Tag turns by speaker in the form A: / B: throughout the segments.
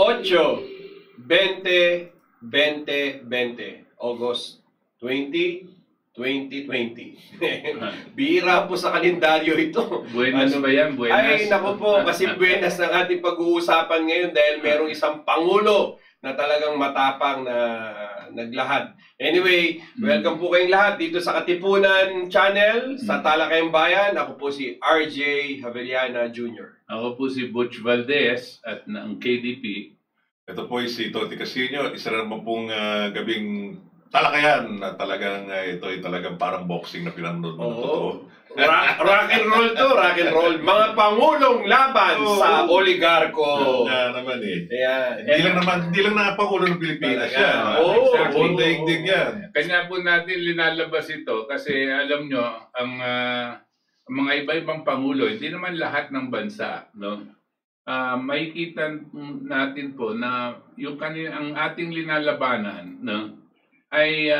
A: 8-20-20-20 August 2020. Bira po sa kalendaryo ito.
B: Buenas ba yan? Buenas?
A: Ay, naku po, kasi buenas ng ating pag-uusapan ngayon dahil merong isang Pangulo na talagang matapang na naglahad. Anyway, welcome po kayong lahat dito sa Katipunan Channel, sa Talakayang Bayan. Ako po si RJ Javeliana Jr.
B: Ako po si Butch Valdez at ng KDP.
C: Ito po si Toti Casino. Isa naman pong gabing talakayan na talagang ito ay talagang parang boxing na pinanood mo.
A: Oo. Rock and roll to, rock and roll. Mga pangulong laban sa oligarko.
C: Naman eh.
A: Ayan.
C: Hindi lang na pangulo ng Pilipinas yan.
A: Oo.
C: Buong daigdig yan.
B: Kanya po natin linalabas ito kasi alam nyo, ang mga iba-ibang pangulo, hindi naman lahat ng bansa, no? Makikita natin po na ang ating linalabanan, no, ay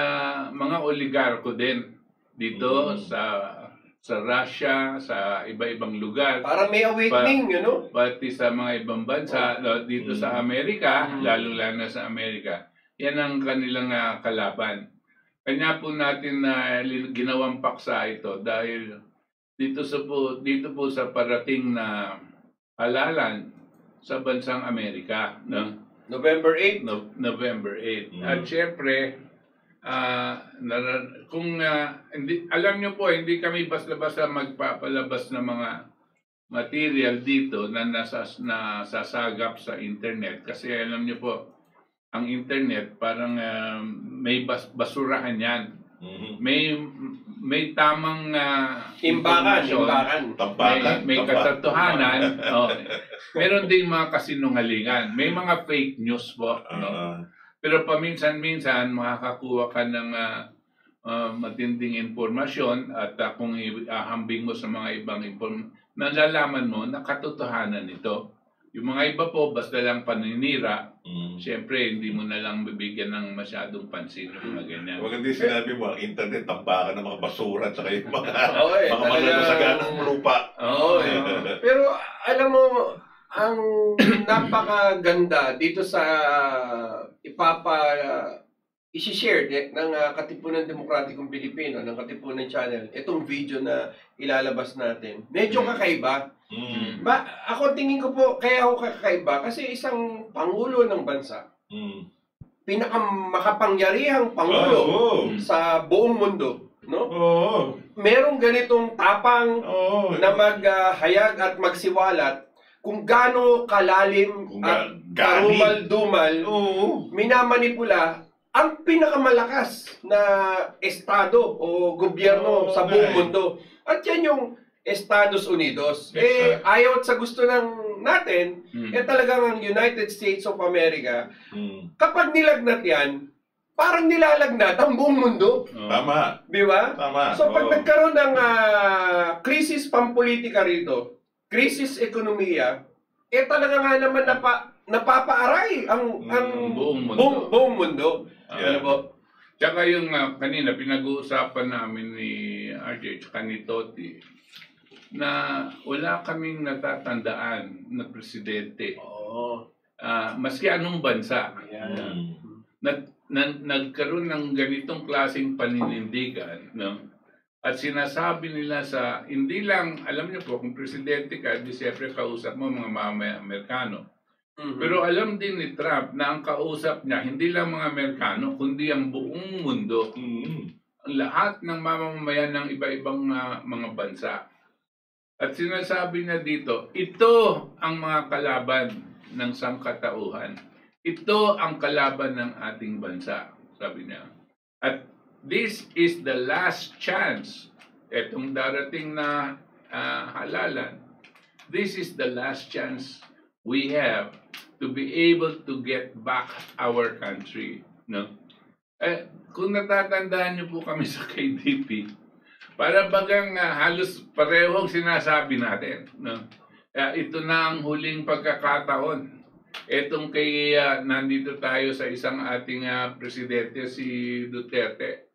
B: mga oligarko din dito sa Russia, sa iba-ibang lugar.
A: Para may awakening,
B: Pati sa mga ibang bansa, dito sa Amerika, lalo-lalo na sa Amerika. Yan ang kanilang kalaban. Kanya po natin na ginawang paksa ito dahil dito po sa parating na halalan sa bansang Amerika, no?
A: November 8.
B: November 8. At syempre, alam nyo po, hindi kami basta-basta magpapalabas ng mga material dito na nasasagap sa internet. Kasi alam nyo po, ang internet parang may basurahan yan. May tamang
A: imbakan.
B: May katotohanan. Meron ding mga kasinungalingan. May mga fake news po. Pero paminsan-minsan makakakuha ka ng matinding informasyon at kung ihambing mo sa mga ibang informasyon, nalalaman mo na katotohanan ito. Yung mga iba po, basta lang paninira, siyempre hindi mo na lang bibigyan ng masyadong pansin yung mga ganyan.
C: Huwag hindi sinabi mo, ang internet, tambakan ng mga basura at saka yung mga masaganang lupa.
A: Pero alam mo, ang napakaganda dito sa isi-share ng Katipunan Demokratikong Pilipino, ng Katipunan Channel, itong video na ilalabas natin. Medyo kakaiba. Ako tingin ko po, kaya ako kakaiba kasi isang pangulo ng bansa, pinakamakapangyarihang pangulo sa buong mundo, no? Merong ganitong tapang na maghayag at magsiwalat kung gaano kalalim at karumal-dumal, minamanipula ang pinakamalakas na estado o gobyerno sa buong mundo. At yan yung Estados Unidos. Ayaw sa gusto natin, talagang ang United States of America, kapag nilagnat yan, parang nilalagnat ang buong mundo.
C: Tama.
A: Di ba?
C: Tama.
A: So pag nagkaroon ng krisis pampolitika rito, krisis ekonomiya, talaga nga naman napapaaray ang buong mundo. Ano po?
B: Tsaka yung kanina pinag-uusapan namin ni RJ tsaka ni Toti na wala kaming natatandaan na presidente. Maski anong bansa. Nagkaroon ng ganitong klaseng paninindigan, no? At sinasabi nila hindi lang, alam niyo po, kung presidente ka, di siyempre kausap mo mga Amerikano. Pero alam din ni Trump na ang kausap niya, hindi lang mga Amerikano, kundi ang buong mundo. Lahat ng mamamayan ng iba-ibang mga bansa. At sinasabi niya dito, ito ang mga kalaban ng sangkatauhan. Ito ang kalaban ng ating bansa, sabi niya. At this is the last chance. Itong darating na halalan, this is the last chance we have to be able to get back our country. No? Kung natatandaan niyo po kami sa KDP, para bagang halos parehong sinasabi natin. No? Ito na ang huling pagkakataon. Etong nandito tayo sa isang ating presidente, si Duterte.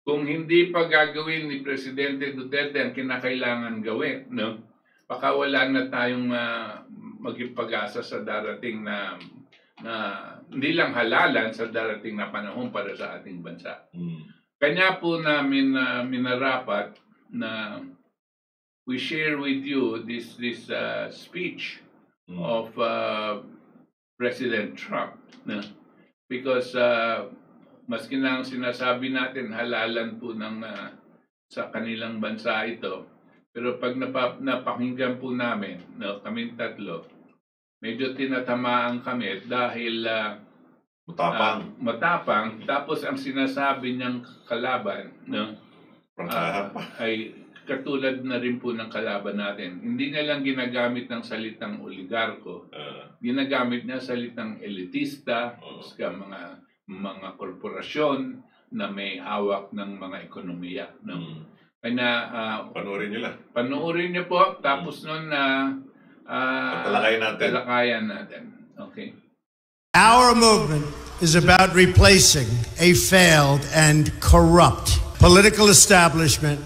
B: Kung hindi pa gagawin ni Presidente Duterte ang kinakailangan gawin, no? Baka wala na tayong maging pag-asa sa darating na hindi lang halalan sa darating na panahon para sa ating bansa. Kanya po namin minarapat na we share with you this speech of President Trump, because maski na ang sinasabi natin halalan po sa kanilang bansa ito, pero pag napakinggan po namin, kaming tatlo, medyo tinatamaan kami dahil matapang, tapos ang sinasabi niyang kalaban ay katulad na rin po ng kalaban natin. Hindi na lang ginagamit ng salitang oligarko, ginagamit niya salitang elitista, mga korporasyon na may hawak ng mga ekonomiya. Kaya panoorin niyo po, tapos nun talakayan natin. Okay.
D: Our movement is about replacing a failed and corrupt political establishment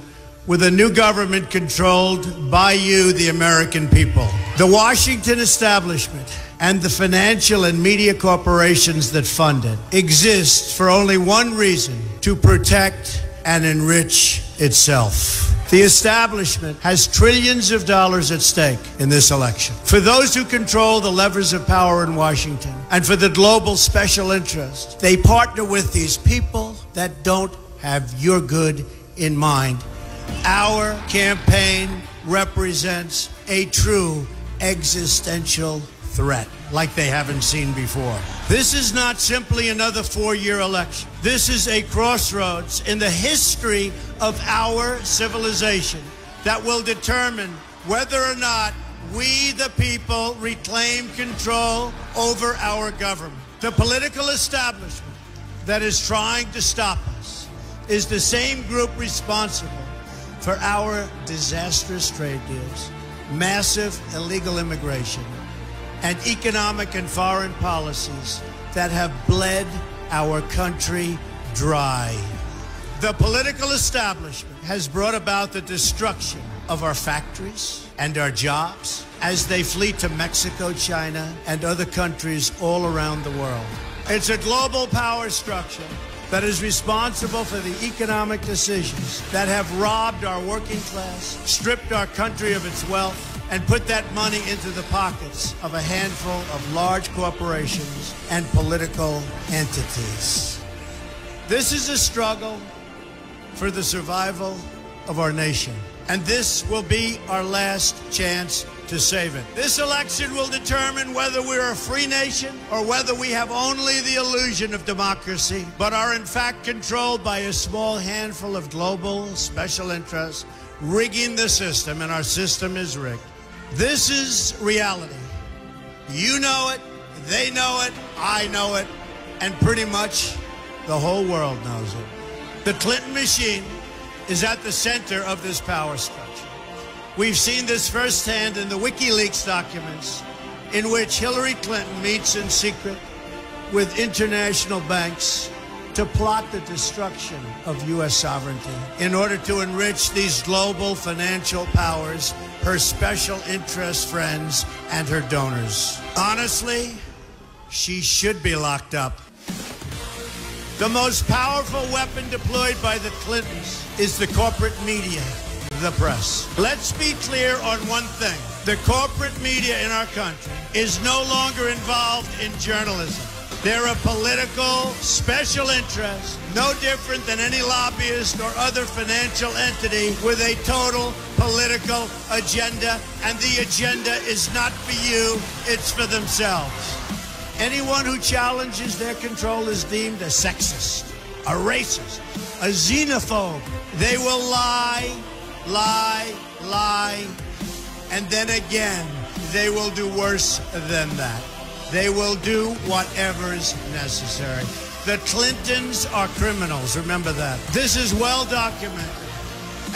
D: with a new government controlled by you, the American people. The Washington establishment and the financial and media corporations that fund it exist for only one reason: to protect and enrich itself. The establishment has trillions of dollars at stake in this election. For those who control the levers of power in Washington and for the global special interest, they partner with these people that don't have your good in mind. Our campaign represents a true existential threat like they haven't seen before. This is not simply another 4-year election. This is a crossroads in the history of our civilization that will determine whether or not we, the people, reclaim control over our government. The political establishment that is trying to stop us is the same group responsible for our disastrous trade deals, massive illegal immigration, and economic and foreign policies that have bled our country dry. The political establishment has brought about the destruction of our factories and our jobs as they flee to Mexico, China, and other countries all around the world. It's a global power structure that is responsible for the economic decisions that have robbed our working class, stripped our country of its wealth, and put that money into the pockets of a handful of large corporations and political entities. This is a struggle for the survival of our nation, and this will be our last chance to save it. This election will determine whether we're a free nation or whether we have only the illusion of democracy, but are in fact controlled by a small handful of global special interests rigging the system, and our system is rigged. This is reality. You know it, they know it, I know it, and pretty much the whole world knows it. The Clinton machine is at the center of this power structure. We've seen this firsthand in the WikiLeaks documents, in which Hillary Clinton meets in secret with international banks to plot the destruction of U.S. sovereignty in order to enrich these global financial powers, her special interest friends, and her donors. Honestly, she should be locked up. The most powerful weapon deployed by the Clintons is the corporate media, the press. Let's be clear on one thing. The corporate media in our country is no longer involved in journalism. They're a political special interest, no different than any lobbyist or other financial entity with a total political agenda, and the agenda is not for you, it's for themselves. Anyone who challenges their control is deemed a sexist, a racist, a xenophobe. They will lie, and then again, they will do worse than that. They will do whatever is necessary. The Clintons are criminals, remember that. This is well documented,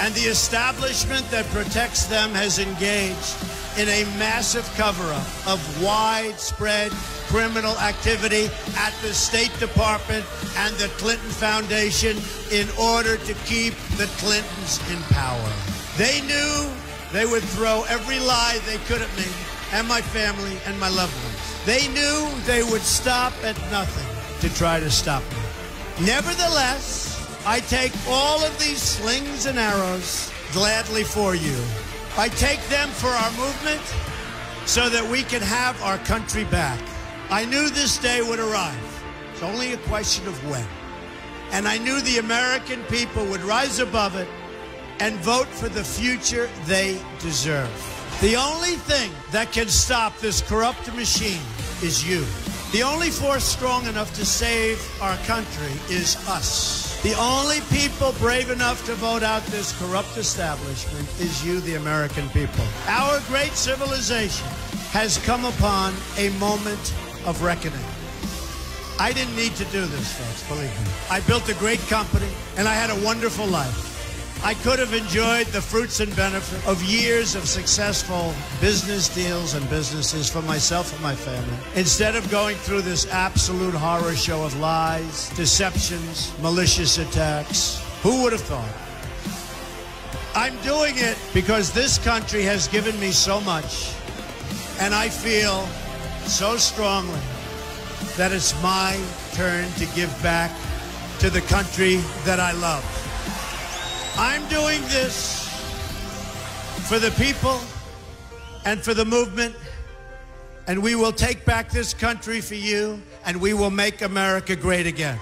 D: and the establishment that protects them has engaged in a massive cover-up of widespread criminal activity at the State Department and the Clinton Foundation in order to keep the Clintons in power. They knew they would throw every lie they could at me and my family and my loved ones. They knew they would stop at nothing to try to stop me. Nevertheless, I take all of these slings and arrows gladly for you. I take them for our movement so that we can have our country back. I knew this day would arrive. It's only a question of when. And I knew the American people would rise above it and vote for the future they deserve. The only thing that can stop this corrupt machine is you. The only force strong enough to save our country is us. The only people brave enough to vote out this corrupt establishment is you, the American people. Our great civilization has come upon a moment of reckoning. I didn't need to do this, folks, believe me. I built a great company, and I had a wonderful life. I could have enjoyed the fruits and benefit of years of successful business deals and businesses for myself and my family, instead of going through this absolute horror show of lies, deceptions, malicious attacks. Who would have thought? I'm doing it because this country has given me so much, and I feel so strongly that it's my turn to give back to the country that I love. I'm doing this for the people and for the movement, and we will take back this country for you, and we will make America great again.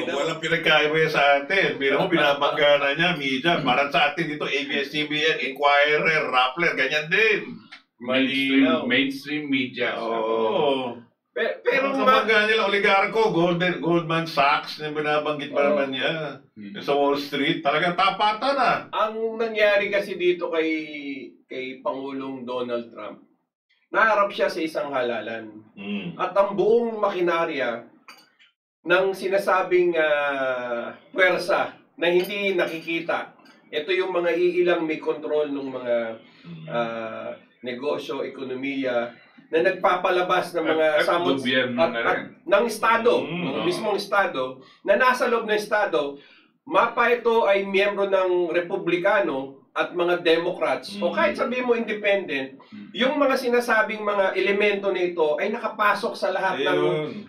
C: Walang pinagkaiba yan sa atin. Biro mo, binabangga na niya, media. Parang sa atin dito, ABS-CBN, Inquirer, Rappler, ganyan din.
B: Mainstream media.
C: Oo.
A: Pero
C: kabangga nila, oligarko, Goldman Sachs, na binabanggit pa naman niya. Sa Wall Street, talagang tapatan na.
A: ang nangyari kasi dito kay Pangulong Donald Trump, naharap siya sa isang halalan. At ang buong makinarya ng sinasabing puwersa na hindi nakikita. Ito yung mga iilang may control ng mga negosyo, ekonomiya, na nagpapalabas ng mga samot at ng Estado, ng mismong Estado, na nasa loob ng Estado, mapa ito ay miyembro ng Republikano at mga Democrats, o kahit sabihin mo independent, yung mga sinasabing mga elemento nito ay nakapasok sa lahat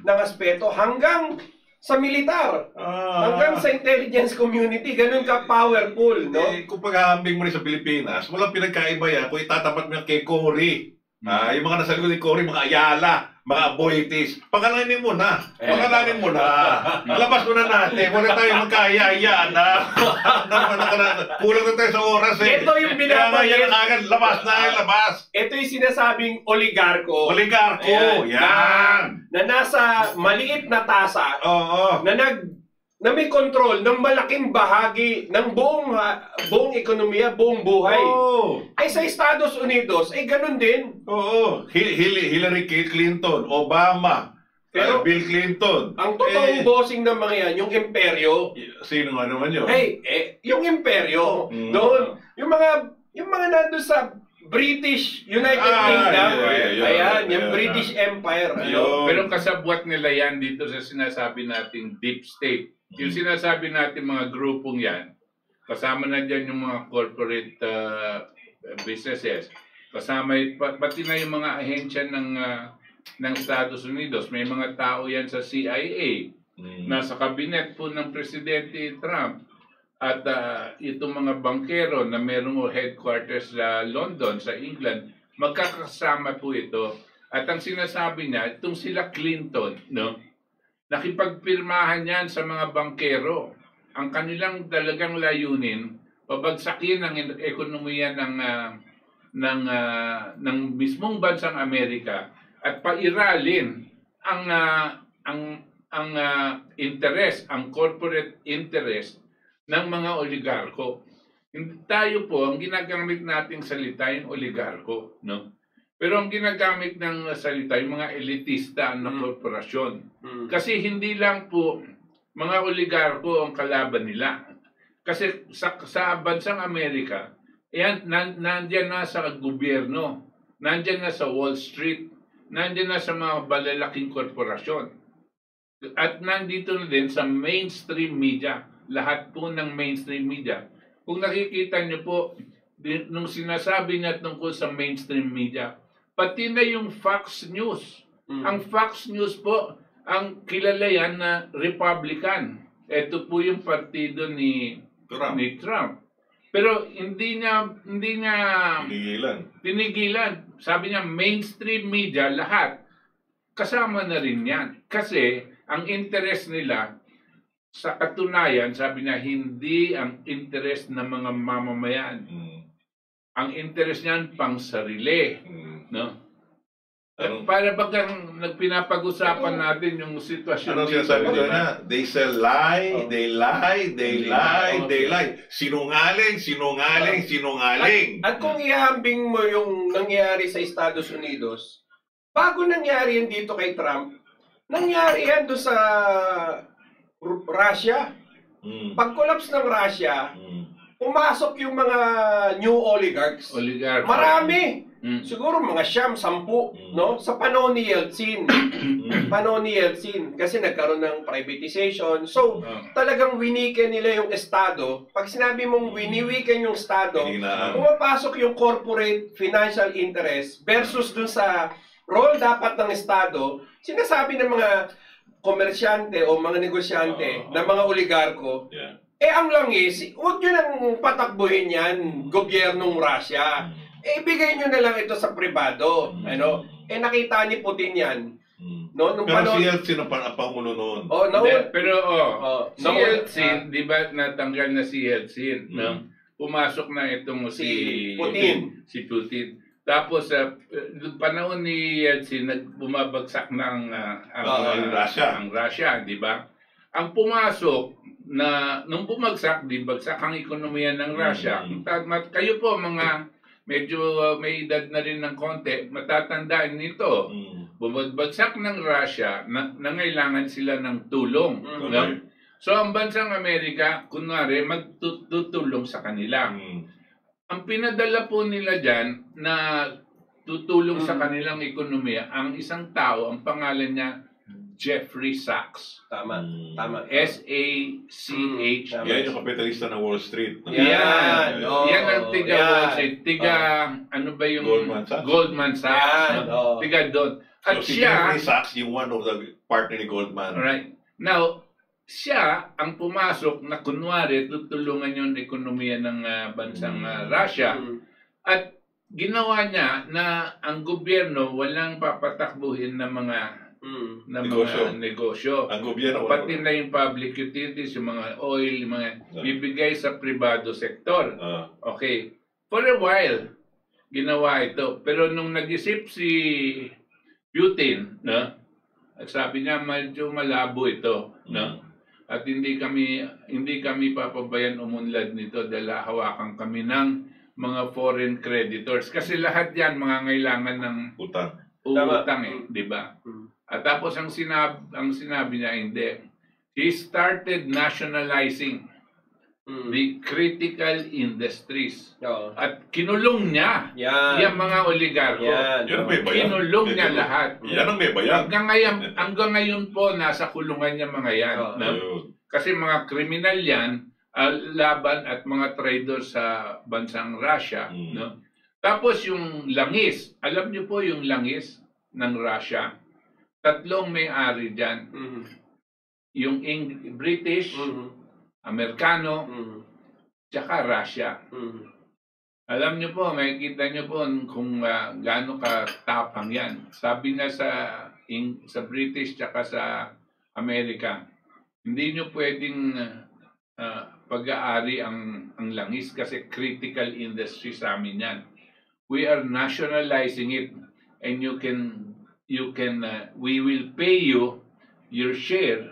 A: ng aspeto hanggang sa militar, hanggang sa intelligence community, ganun ka powerful, no?
C: Kung paghahambing mo rin sa Pilipinas, walang pinagkaiba yan kung itatapat mo yan kay Cory. Yung mga nasa likod ni Cory, mga Ayala, mga Boitis, pangalanin mo na. Pangalanin mo na. Labas mo na natin. Wala tayo magkaya-ayaan na. Kulang na tayo sa oras eh.
A: Ito yung binabanggit.
C: Labas na, labas.
A: Ito yung sinasabing oligarko.
C: Oligarko, yan.
A: Na nasa maliit na tasa, na may control ng malaking bahagi ng buong ekonomiya, buong buhay. Ay sa Estados Unidos, ay ganun din.
C: Hillary Clinton, Obama, Bill Clinton.
A: Ang totoong bossing ng mga yan, yung imperyo.
C: Sino nga naman yun?
A: Yung imperyo. Doon, yung mga nandun sa British United Kingdom. Ayan, yung British Empire.
B: Pero kasabwat nila yan dito sa sinasabi nating deep state. Yung sinasabi natin mga grupong yan, kasama na dyan yung mga corporate businesses, kasama pati na yung mga ahensya ng Estados Unidos. May mga tao yan sa CIA, nasa kabinet po ng Presidente Trump. At itong mga bankero na merong headquarters sa London, sa England, magkakasama po ito. At ang sinasabi niya, itong sila Clinton, no? Nakipagpirmahan yan sa mga bankero. Ang kanilang talagang layunin, pabagsakin ang ekonomiya ng mismong bansang Amerika at pairalin ang interest, ang corporate interest ng mga oligarko. Tayo po, ang ginagamit nating salita yung oligarko, no? Pero ang ginagamit ng salita yung mga elitista ng korporasyon. Kasi hindi lang po mga oligarko ang kalaban nila. Kasi sa bansang Amerika, nandiyan na sa gobyerno, nandiyan na sa Wall Street, nandiyan na sa mga malalaking korporasyon. At nandito na din sa mainstream media. Lahat po ng mainstream media. Kung nakikita niyo po, nung sinasabi niya tungkol sa mainstream media, pati na yung Fox News. Ang Fox News po, ang kilala yan na Republican. Ito po yung partido ni Trump. Pero hindi niya tinigilan. Sabi niya, mainstream media, lahat. Kasama na rin yan. Kasi ang interest nila, sa katunayan, sabi niya, hindi ang interest ng mga mamamayan. Ang interest niyan pang sarili. No? Para bagang nagpinapag-usapan natin yung sitwasyon.
C: Ano sinasabi niya? They sell lie, they lie, they lie, they lie. Sinungaling.
A: At kung ihambing mo yung nangyari sa Estados Unidos, bago nangyari yan dito kay Trump, nangyari yan doon sa Russia. Pag-collapse ng Russia, pumasok yung mga new oligarchs. Marami. Siguro mga 10, no? Sa panahon ni Yeltsin. Kasi nagkaroon ng privatization. So, talagang winiken nila yung Estado. Pag sinabi mong winiwiken yung Estado, pumapasok yung corporate financial interest versus dun sa role dapat ng Estado. Sinasabi ng mga komersyante o mga negosyante ng mga oligarko, ang langis, huwag nyo nang patakbuhin yan, gobyernong Russia. Ibigay nyo na lang ito sa pribado. Nakita ni Putin yan. No?
C: Pero si Yeltsin ang pangulo noon.
B: Si Yeltsin, di ba natanggal na si Yeltsin? Pumasok na itong si Putin. Tapos, panahon ni Yeltsin, bumabagsak ng ang Russia, di ba? Ang pumasok, nung bumagsak, bagsak ang ekonomiya ng Russia. Kayo po mga medyo may edad na rin ng konti, matatandaan nito. Bumagsak ng Russia, nangailangan sila ng tulong. So ang bansang Amerika, kunwari, magtutulong sa kanila. Ang pinadala po nila dyan na tutulong sa kanilang ekonomiya, ang isang tao, ang pangalan niya, Jeffrey Sachs.
A: Tama.
B: S-A-C-H.
C: Yan yung kapitalista ng Wall Street.
B: Yan ang tiga Wall Street. Ano ba yung Goldman Sachs. Tiga doon. At
C: so, si Jeffrey Sachs, yung one of the partner ni Goldman.
B: Right. Now, siya ang pumasok na kunwari tutulungan yung ekonomiya ng bansang Russia. At ginawa niya na ang gobyerno walang papatakbuhin ng mga negosyo.
C: Ang gobyerno,
B: pati na yung public utilities, yung mga oil, yung mga bibigay sa privado sektor. Okay. For a while, ginawa ito. Pero nung nag-isip si Putin, at sabi niya, medyo malabo ito. At hindi kami papabayan umunlad nito dahil hawakan kami ng mga foreign creditors. Kasi lahat yan mga ngailangan ng utang di ba? At tapos ang sinabi niya, hindi. He started nationalizing the critical industries. At kinulong niya yung mga oligarko. Kinulong niya lahat.
C: Yan ang may bayan.
B: Hanggang ngayon po, nasa kulungan niya mga yan. Kasi mga kriminal yan, laban at mga traidor sa bansang Russia. Tapos yung langis. Alam niyo po yung langis ng Russia? 3 may-ari dyan. Yung British, Amerikano, tsaka Russia. Alam niyo po, makikita niyo po kung gaano katapang yan. Sabi nga sa British tsaka sa Amerika, hindi niyo pwedeng pag-aari ang langis kasi critical industry sa amin yan. We are nationalizing it and we will pay you your share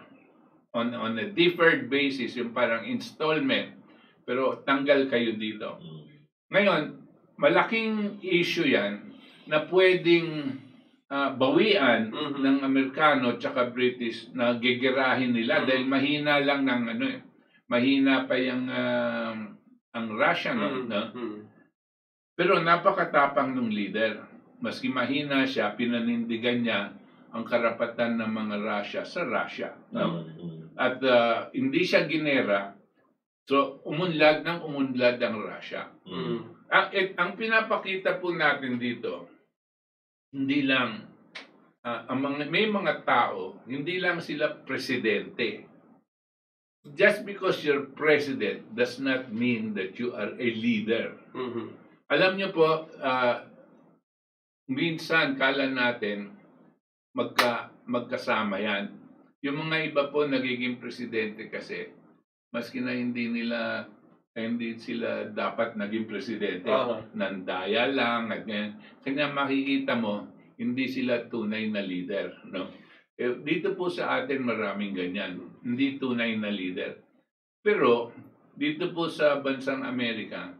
B: on a deferred basis, yung parang installment, pero tanggal kayo dito. Ngayon, malaking issue yan na pwedeng bawian ng Amerikano tsaka British na gigirahin nila dahil mahina lang ng mahina pa yung ang Russia, Pero napakatapang ng leader. maski mahina siya, pinanindigan niya ang karapatan ng mga Russia sa Russia. No? At hindi siya ginera, so umunlad ang Russia. Ang pinapakita po natin dito, hindi lang, may mga tao, hindi lang sila presidente. Just because you're president does not mean that you are a leader. Alam niyo po, minsan kala natin magkasama yan. Yung mga iba po nagiging presidente kasi, maski na hindi sila dapat naging presidente. Nandaya lang. At ganyan. Kanya makikita mo, hindi sila tunay na leader. No? Dito po sa atin maraming ganyan. Hindi tunay na leader. Pero dito po sa bansang Amerika,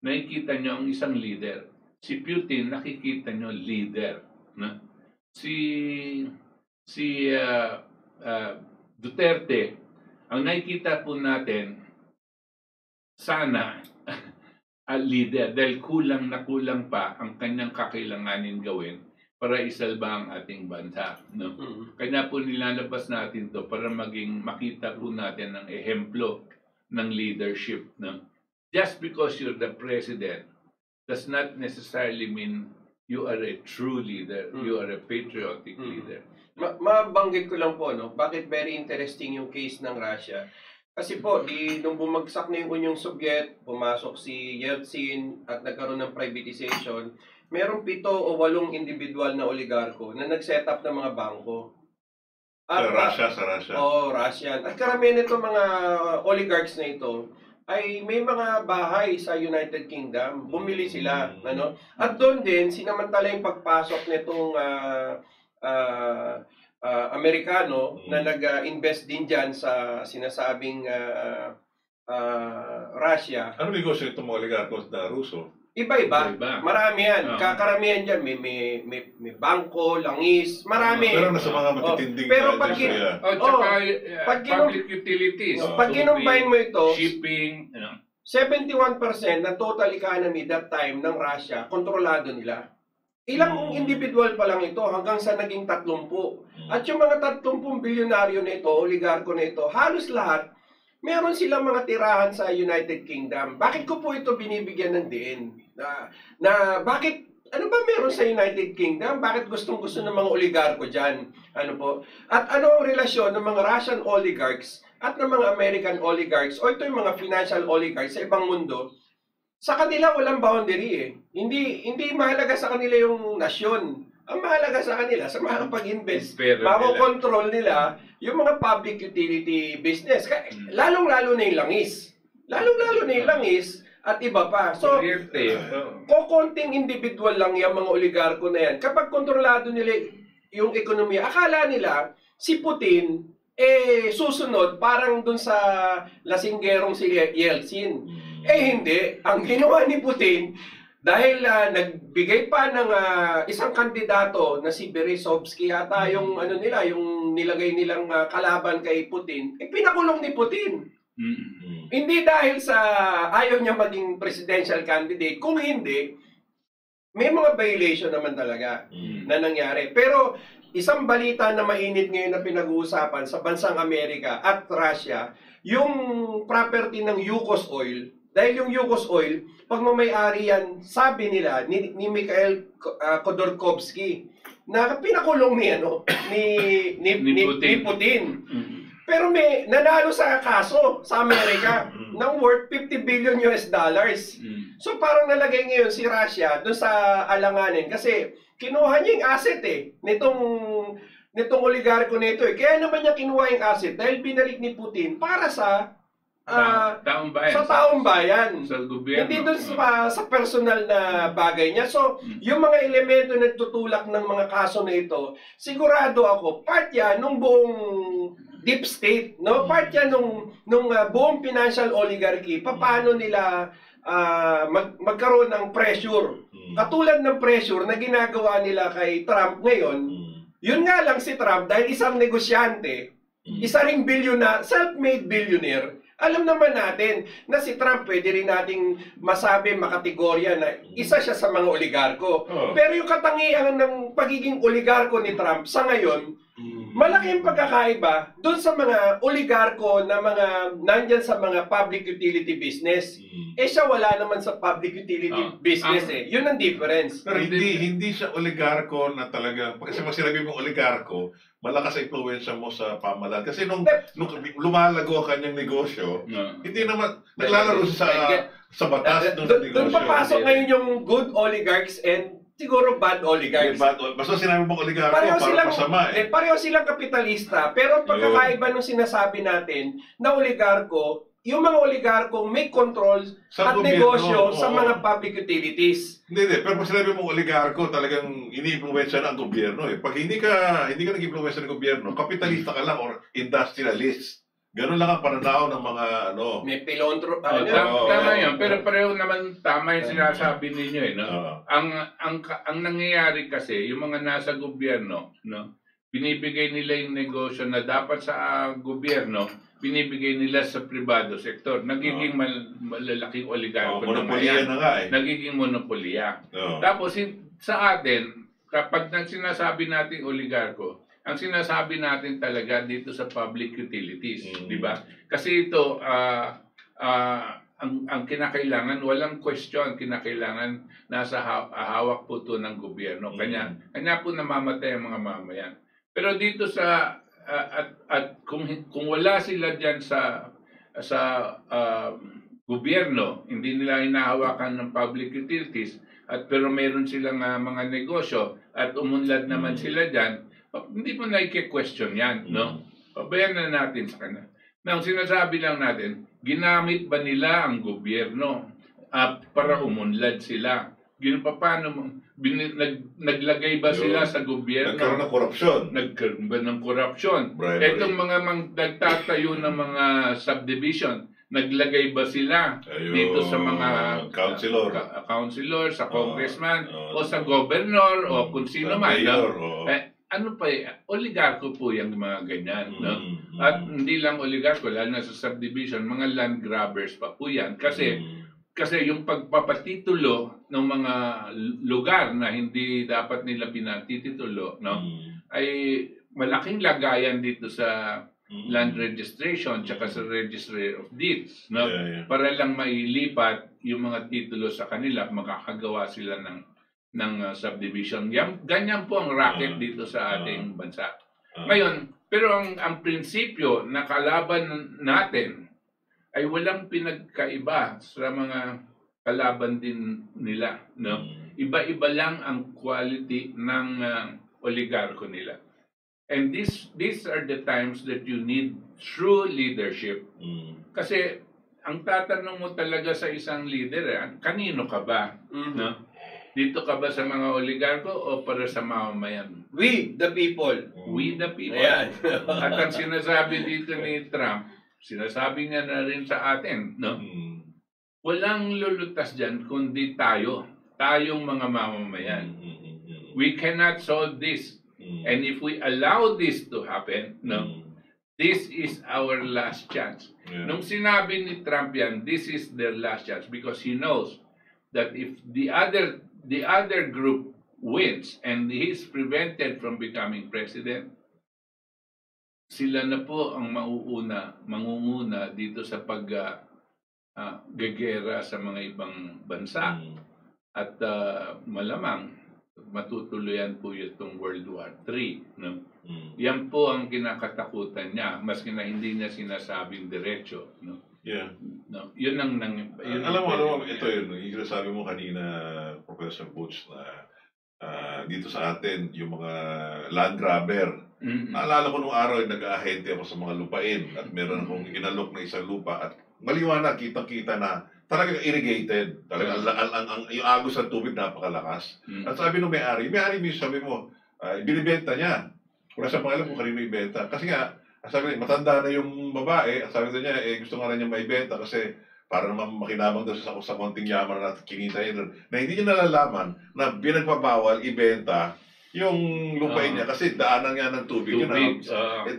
B: nakikita nyo ang isang leader. Si Putin, nakikita nyo leader. No? Si Duterte, ang nakikita po natin, sana leader dahil kulang pa ang kanyang kakailanganin gawin para isalba ang ating bansa. No? Kanya po nilalabas natin to para makita po natin ang ehemplo ng leadership. No? Just because you're the president does not necessarily mean you are a true leader. You are a patriotic leader.
A: Mabanggit ko lang po, no? Bakit very interesting yung case ng Russia. Kasi po, nung bumagsak na yung Unyong Soviet, pumasok si Yeltsin at nagkaroon ng privatization, merong 7 o 8 individual na oligarko na nag-set up ng mga bangko.
C: Sa Russia?
A: Oo, Russian. At karamihan nito mga oligarchs na ito ay may mga bahay sa United Kingdom. Bumili sila. Ano? At doon din, sinamantala yung pagpasok nitong Amerikano na nag-invest din dyan sa sinasabing Russia.
C: Ano negosyo itong mga oligarkos na Ruso?
A: Iba-iba. Marami yan. Karamihan dyan. May bangko, langis, marami.
C: Pero nasa mga matitinding
A: pero
B: pag public utilities.
A: Pag kinumbine mo ito,
B: shipping,
A: 71% ng total economy that time ng Russia, kontrolado nila. Ilang individual pa lang ito hanggang sa naging 30. At yung mga 30 bilyonaryo na ito, oligarko na ito, halos lahat, meron silang mga tirahan sa United Kingdom. Bakit ko po ito binibigyan ng diin? Bakit, ano ba meron sa United Kingdom? Bakit gustong-gusto ng mga oligarko dyan? Ano po? At ano ang relasyon ng mga Russian oligarchs at ng mga American oligarchs o ito yung mga financial oligarchs sa ibang mundo? Sa kanila walang boundary eh. Hindi mahalaga sa kanila yung nasyon. Ang mahalaga sa kanila sa mga pag-invest. Mako-control nila yung mga public utility business. Lalong-lalo na yung langis. Lalong-lalo na yung langis at iba pa. So, konting individual lang yung mga oligarko na yan. Kapag kontrolado nila yung ekonomiya, akala nila si Putin susunod parang dun sa lasinggerong si Yeltsin. Hindi. Ang ginawa ni Putin, dahil nagbigay pa ng isang kandidato na si Berezovsky yata yung yung nilagay nilang kalaban kay Putin, pinakulong ni Putin. Hindi dahil sa ayaw niya maging presidential candidate, kung hindi, may mga violation naman talaga na nangyari. Pero isang balita na mainit ngayon na pinag-uusapan sa bansang Amerika at Russia, yung property ng Yukos Oil. Dahil yung Yukos Oil, pagmamayari yan, sabi nila, ni Mikhail Khodorkovsky, na pinakulong ni Putin. Pero may nanalo sa kaso sa Amerika ng worth $50 billion. So parang nalagay ngayon si Russia doon sa alanganin kasi kinuha niya yung asset nitong oligarko nito eh. Kaya naman niya kinuha yung asset dahil binalik ni Putin para sa
B: taong bayan.
A: Sa taong bayan.
B: Sa gobyerno.
A: Hindi doon sa personal na bagay niya. So, yung mga elemento na tutulak ng mga kaso na ito, sigurado ako, part yan nung buong deep state, no? Part yan nung buong financial oligarchy, paano nila magkaroon ng pressure. Katulad ng pressure na ginagawa nila kay Trump ngayon, yun nga lang si Trump, dahil isang negosyante, isa ring self-made billionaire, Alam naman natin na si Trump, pwede rin nating masabi, makategorya na isa siya sa mga oligarko. Pero yung katangian ng pagiging oligarko ni Trump sa ngayon, malaking pagkakaiba doon sa mga oligarko na mga nandyan sa mga public utility business. Siya wala naman sa public utility business Yun ang difference.
C: Pero hindi siya oligarko na talaga, kasi pag sinabi mo oligarko, malakas ang impluwensya mo sa pamahalaan. Kasi nung lumalago ang kanyang negosyo, hindi naman naglalaro siya sa batas ng negosyo.
A: Doon papasok ngayon yung good oligarchs and siguro bad oligarchs.
C: Basta sinabi mong oligarko, parang masama
A: Pareho silang kapitalista, pero pagkakaiba nung sinasabi natin na oligarko, yung mga oligarkong may control at negosyo sa mga public utilities.
C: Hindi. Pero pag sinabi mong oligarko, talagang ini-impluwensya na ang gobyerno. Pag hindi ka nag-impluwensya ng gobyerno, kapitalista ka lang or industrialist. Ganun lang ang pananaw ng mga
A: may pilantro.
B: Tama yun. Pero pareho naman tama yung sinasabi ninyo. Ang nangyayari kasi, yung mga nasa gobyerno, binibigay nila yung negosyo na dapat sa gobyerno, binibigay nila sa pribado sektor. Nagiging malalaking oligarko
C: monopolya na nga
B: Nagiging monopolya. Tapos sa atin, kapag sinasabi natin oligarko, ang sinasabi natin talaga dito sa public utilities, di ba? Kasi ito, ang kinakailangan, walang question, kinakailangan nasa hawak po ito ng gobyerno. Kanya po namamatay ang mga mamayan. Pero dito sa at kung wala sila diyan sa gobyerno, hindi nila hinahawakan ng public utilities, pero meron silang mga negosyo at umunlad naman sila diyan, hindi mo na-question yan, Pabayaan na natin sa kanila. Now, sinasabi lang natin, ginamit ba nila ang gobyerno para umunlad sila? Paano naglagay ba sila sa gobyerno?
C: Nagkaroon ng korupsyon.
B: Nagkaroon ba ng korupsyon? Itong mga nagtatayo ng mga subdivision, naglagay ba sila dito sa mga councilor, sa congressman, o sa governor, o kung sino man? Ano pa oligarko po yung mga ganyan. At hindi lang oligarko, lalo na sa subdivision, mga land grabbers pa po yan. Kasi yung pagpapatitulo ng mga lugar na hindi dapat nila pinatitulo, ay malaking lagayan dito sa land registration tsaka sa registry of deeds, para lang mailipat yung mga titulo sa kanila, makakagawa sila ng subdivision. Ganyan po ang racket dito sa ating bansa. Ngayon, pero ang prinsipyo na kalaban natin ay walang pinagkaiba sa mga kalaban din nila, Iba-iba lang ang quality ng oligarko nila. And these are the times that you need true leadership. Kasi ang tatanong mo talaga sa isang leader, kanino ka ba? Dito ka ba sa mga oligarko o para sa mamamayan?
A: We the people.
B: We the people. At ang sinasabi dito ni Trump, sinasabi niya na rin sa atin, walang lulutas dyan kundi tayong mga mamamayan. We cannot solve this. And if we allow this to happen, this is our last chance. Nung sinabi ni Trump yan, this is their last chance because he knows that if the other group wins and he's prevented from becoming president, sila na po ang mangunguna dito sa paggegera sa mga ibang bansa. At malamang matutuloyan po itong World War III. Yan po ang kinakatakutan niya, maski na hindi niya sinasabing diretso. Yun ang
C: alam mo, ito yun. Yung sabi mo kanina, Professor Butch, na dito sa atin, yung mga land grabber. Naalala ko nung araw, nag-ahente ako sa mga lupain at meron akong inalok na isang lupa at maliwanag, kitang-kita na talagang irrigated. Talagang yung agos ng tubig napakalakas. At sabi nung may-ari mismo, sabi mo, binibenta niya. Wala siyang pangalan kung kanino ibenta. Kasi nga, sabi niya, matanda na yung babae. At sabi niya, gusto nga na niya maibenta kasi para naman makinabang daw sa konting yaman at kinita niya. Na hindi niya nalalaman na pinagpabawal ibenta yung lupain niya kasi daanan nga ng tubig.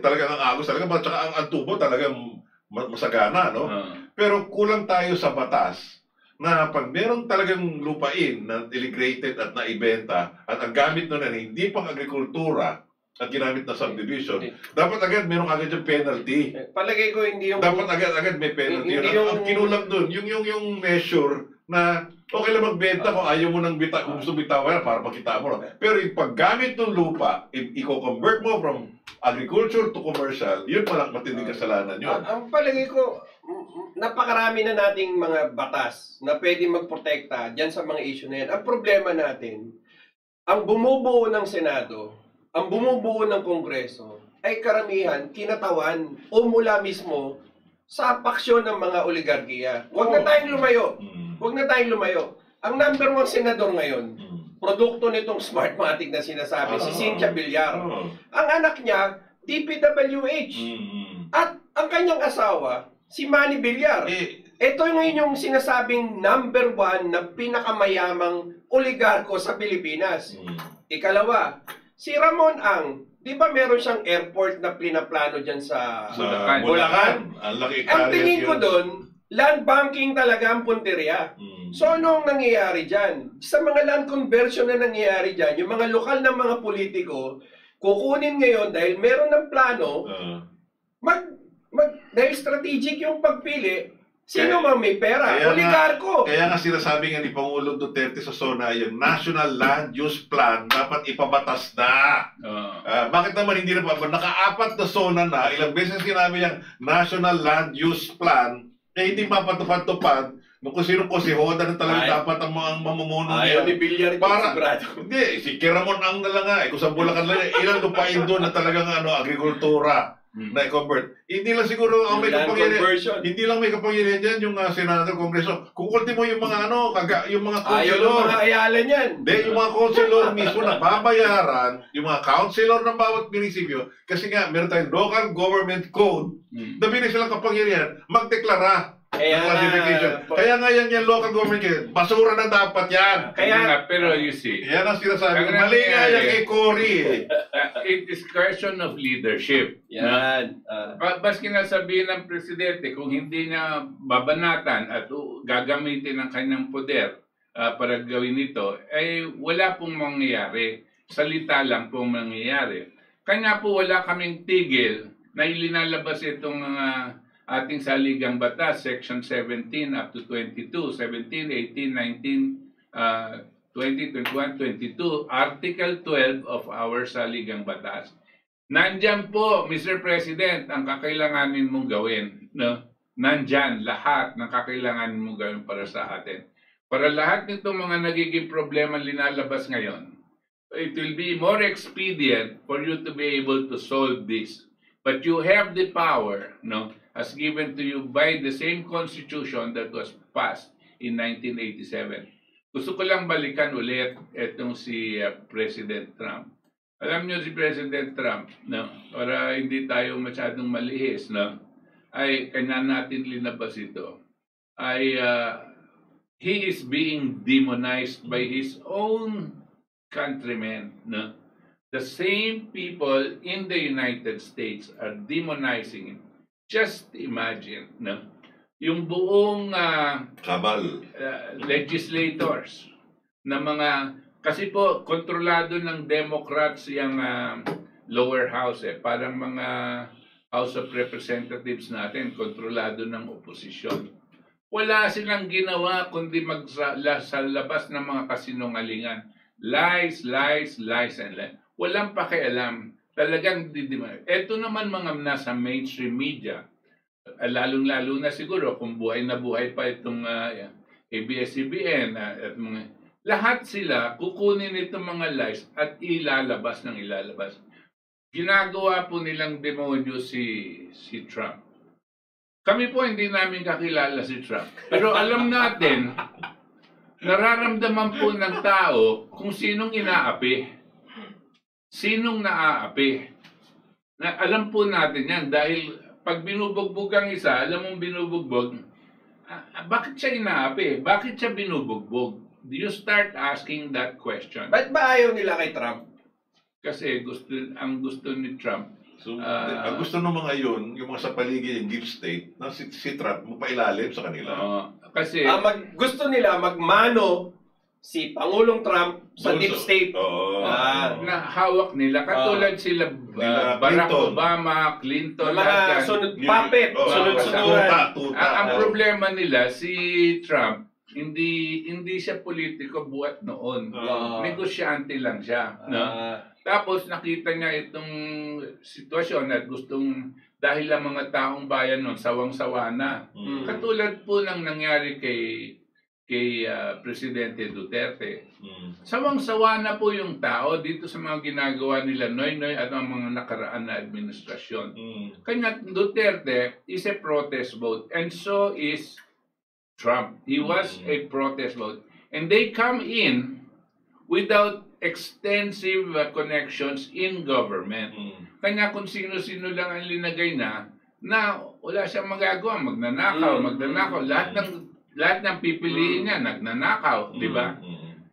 C: Talagang ang agos talaga. Tsaka ang tubo talagang masagana, no? Pero kulang tayo sa batas na pag meron talagang lupain na integrated at naibenta at ang gamit nun na hindi pang agrikultura at ginamit na subdivision, dapat agad meron agad yung penalty.
A: Palagay ko hindi yung...
C: Dapat agad may penalty. Ang kinulang dun, yung measure na okay lang magbenta kung ayaw mo nang kung gusto bitawan para makita mo. Pero yung paggamit ng lupa, i-convert mo from agriculture to commercial, yun palang matinding kasalanan yun.
A: Ang palagay ko, napakarami na nating mga batas na pwede magprotekta dyan sa mga issue na yan. Ang problema natin, ang bumubuo ng Senado, ang bumubuo ng Kongreso, ay karamihan, kinatawan o mula mismo sa paksyon ng mga oligarkiya. Huwag na tayong lumayo. Huwag na tayong lumayo. Ang number 1 senador ngayon, produkto nitong Smartmatic na sinasabi, si Cynthia Villar. Ang anak niya, DPWH. At ang kanyang asawa, si Manny Villar. Ito ngayon yung sinasabing number 1 na pinakamayamang oligarko sa Pilipinas. Ikalawa, si Ramon Ang. Di ba meron siyang airport na pinaplano dyan sa Bulacan? Ang tingin ko doon, land banking talaga ang punteriya. So anong nangyayari dyan? Sa mga land conversion na nangyayari dyan, yung mga lokal na mga politiko, kukunin ngayon dahil meron ng plano, dahil strategic yung pagpili, sino mang may pera? Oligarko.
C: Kaya nga sinasabi nga ni Pangulong Duterte sa SONA, yung National Land Use Plan dapat ipabatas na. Bakit naman hindi na pa? Naka-4 na SONA na, ilang beses sinabi yung National Land Use Plan, hindi mapatupad-tupad kung sino ko si Hoda na talaga dapat ang mga mamumuno niya.
A: Ayaw ni Villar
C: para, hindi, si Kiramon Ang na lang nga. Kung sa Bulacan lang, ilang lupain doon na talagang agrikultura na i-convert. Hindi lang siguro ang may kapangyarihan. Hindi lang may kapangyarihan dyan yung Senado, Kongreso. Kung mo yung mga yung mga councilor.
A: Ayaw ng mga ayala niyan.
C: Hindi, yung mga councilor mismo na babayaran, yung mga councilor ng bawat munisipyo, kasi nga, meron tayong local government code na binigay silang kapangyarihan, magdeklara. Kaya nga yan local government code, basura na dapat yan.
B: Pero you see,
C: yan ang sinasabi. Mali nga yan kay Cory.
B: It is question of leadership.
A: Yan.
B: Baski na sabihin ng presidente, kung hindi niya babanatan at gagamitin ang kanyang poder para gawin ito, ay wala pong mangyayari. Salita lang pong mangyayari. Kanya po wala kaming tigil na ilinalabas itong ating saligang batas, Section 17 up to 22, 17, 18, 19, 20, 21, 22, Article 12 of our saligang batas. Nandyan po, Mr. President, ang kakailanganin mong gawin. No? Nandyan lahat ng kakailanganin mong gawin para sa atin. Para lahat nitong mga nagiging problema linalabas ngayon, it will be more expedient for you to be able to solve this. But you have the power, no, as given to you by the same Constitution that was passed in 1987. Gusto ko lang balikan ulit itong si President Trump. Alam niyo si President Trump, no, para hindi tayo masyadong malihis, no, ay kanya natin linabas ito, ay he is being demonized by his own countrymen, no. The same people in the United States are demonizing him. Just imagine, no? Yung buong legislators na mga, kasi po kontrolado ng Democrats yung lower house parang mga House of Representatives natin, kontrolado ng oposisyon. Wala silang ginawa kundi sa labas ng mga kasinungalingan. Lies, lies, lies, and lies. Walang pakialam. Talagang didiman. Ito naman mga nasa mainstream media, lalong-lalo na siguro kung buhay na buhay pa itong ABS-CBN, lahat sila kukunin itong mga lies at ilalabas ng ilalabas. Ginagawa po nilang demonyo si Trump. Kami po hindi namin kakilala si Trump. Pero alam natin, nararamdaman po ng tao kung sinong inaapi. Sinong naaapi? Alam po natin yan dahil pag binubugbog ang isa, alam mong binubugbog, bakit siya inaapi? Bakit siya binubugbog? You start asking that question.
A: Ba't ba ayaw nila kay Trump?
B: Kasi ang gusto ni Trump,
C: So, ang gusto ng mga yun, yung mga sa paligid, yung deep state, na si Trump, mapailalim sa kanila.
B: Kasi
A: gusto nila magmano si Pangulong Trump sa deep state.
B: Na hawak nila. Katulad sila Barack
C: Clinton.
B: Obama, Clinton,
A: mga puppet, sunod-sunuran.
B: Ang problema nila, si Trump, hindi siya politiko buhat noon. Negosyante lang siya. Tapos nakita niya itong sitwasyon at gustong, dahil ang mga taong bayan noon, sawang-sawa na. Katulad po ng nangyari kay Presidente Duterte. Sawang-sawa na po yung tao dito sa mga ginagawa nila Noynoy at ang mga nakaraan na administrasyon. Kanya Duterte is a protest vote and so is Trump. He was a protest vote. And they come in without extensive connections in government. Kanya kung sino-sino lang ang linagay na wala siyang magagawa, magnanakaw. Lahat ng pipiliin niya, nagnanakaw, di ba?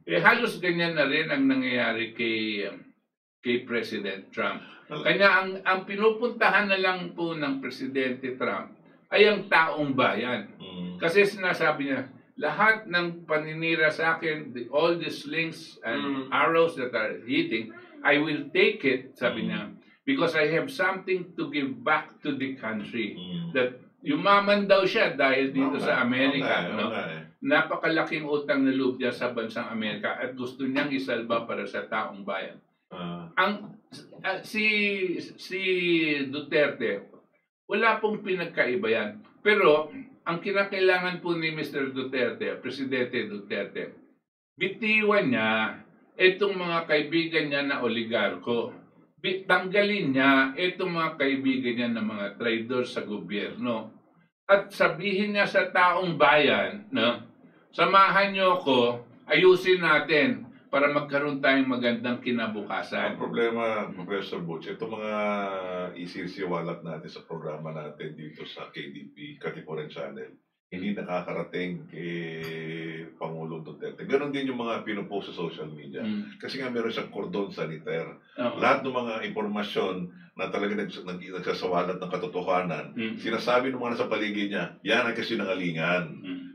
B: Halos ganyan na rin ang nangyayari kay President Trump. Kanya ang pinupuntahan na lang po ng Presidente Trump ay ang taong bayan. Kasi sinasabi niya, lahat ng paninira sa akin, all the slings and arrows that are hitting, I will take it, sabi niya, because I have something to give back to the country. That yumaman daw siya dahil dito sa Amerika. Napakalaking utang na loob niya sa bansang Amerika at gusto niyang isalba para sa taong bayan. Si Duterte, wala pong pinagkaiba yan. Pero ang kinakailangan po ni Mr. Duterte, Presidente Duterte, bitiwan niya itong mga kaibigan niya na oligarko. Tanggalin niya itong mga kaibigan niya na mga traidor sa gobyerno. At sabihin niya sa taong bayan, samahan niyo ko, ayusin natin para magkaroon tayong magandang kinabukasan.
C: Ang problema, Professor Butch, itong mga isisiwalat natin sa programa natin dito sa KDP, Katipunan Channel, hindi nakakarating kay Pangulong Duterte. Ganon din yung mga pinupost sa social media. Kasi nga meron siyang cordon sanitaire. Lahat ng mga impormasyon na talaga nagsasawalat ng katotohanan, sinasabi ng mga nasa paligid niya, yan ang kasinungalingan.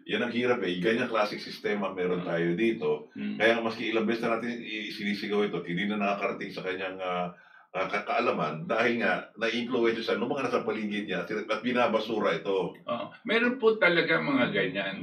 C: Yan ang hirap eh. Ganyang klaseng sistema meron tayo dito. Kaya maski ilang beses na natin sinisigaw ito, hindi na nakakarating sa kanyang kaalaman dahil nga na-influence siya ng mga nasa paligid niya at binabasura ito.
B: Meron po talaga mga ganyan.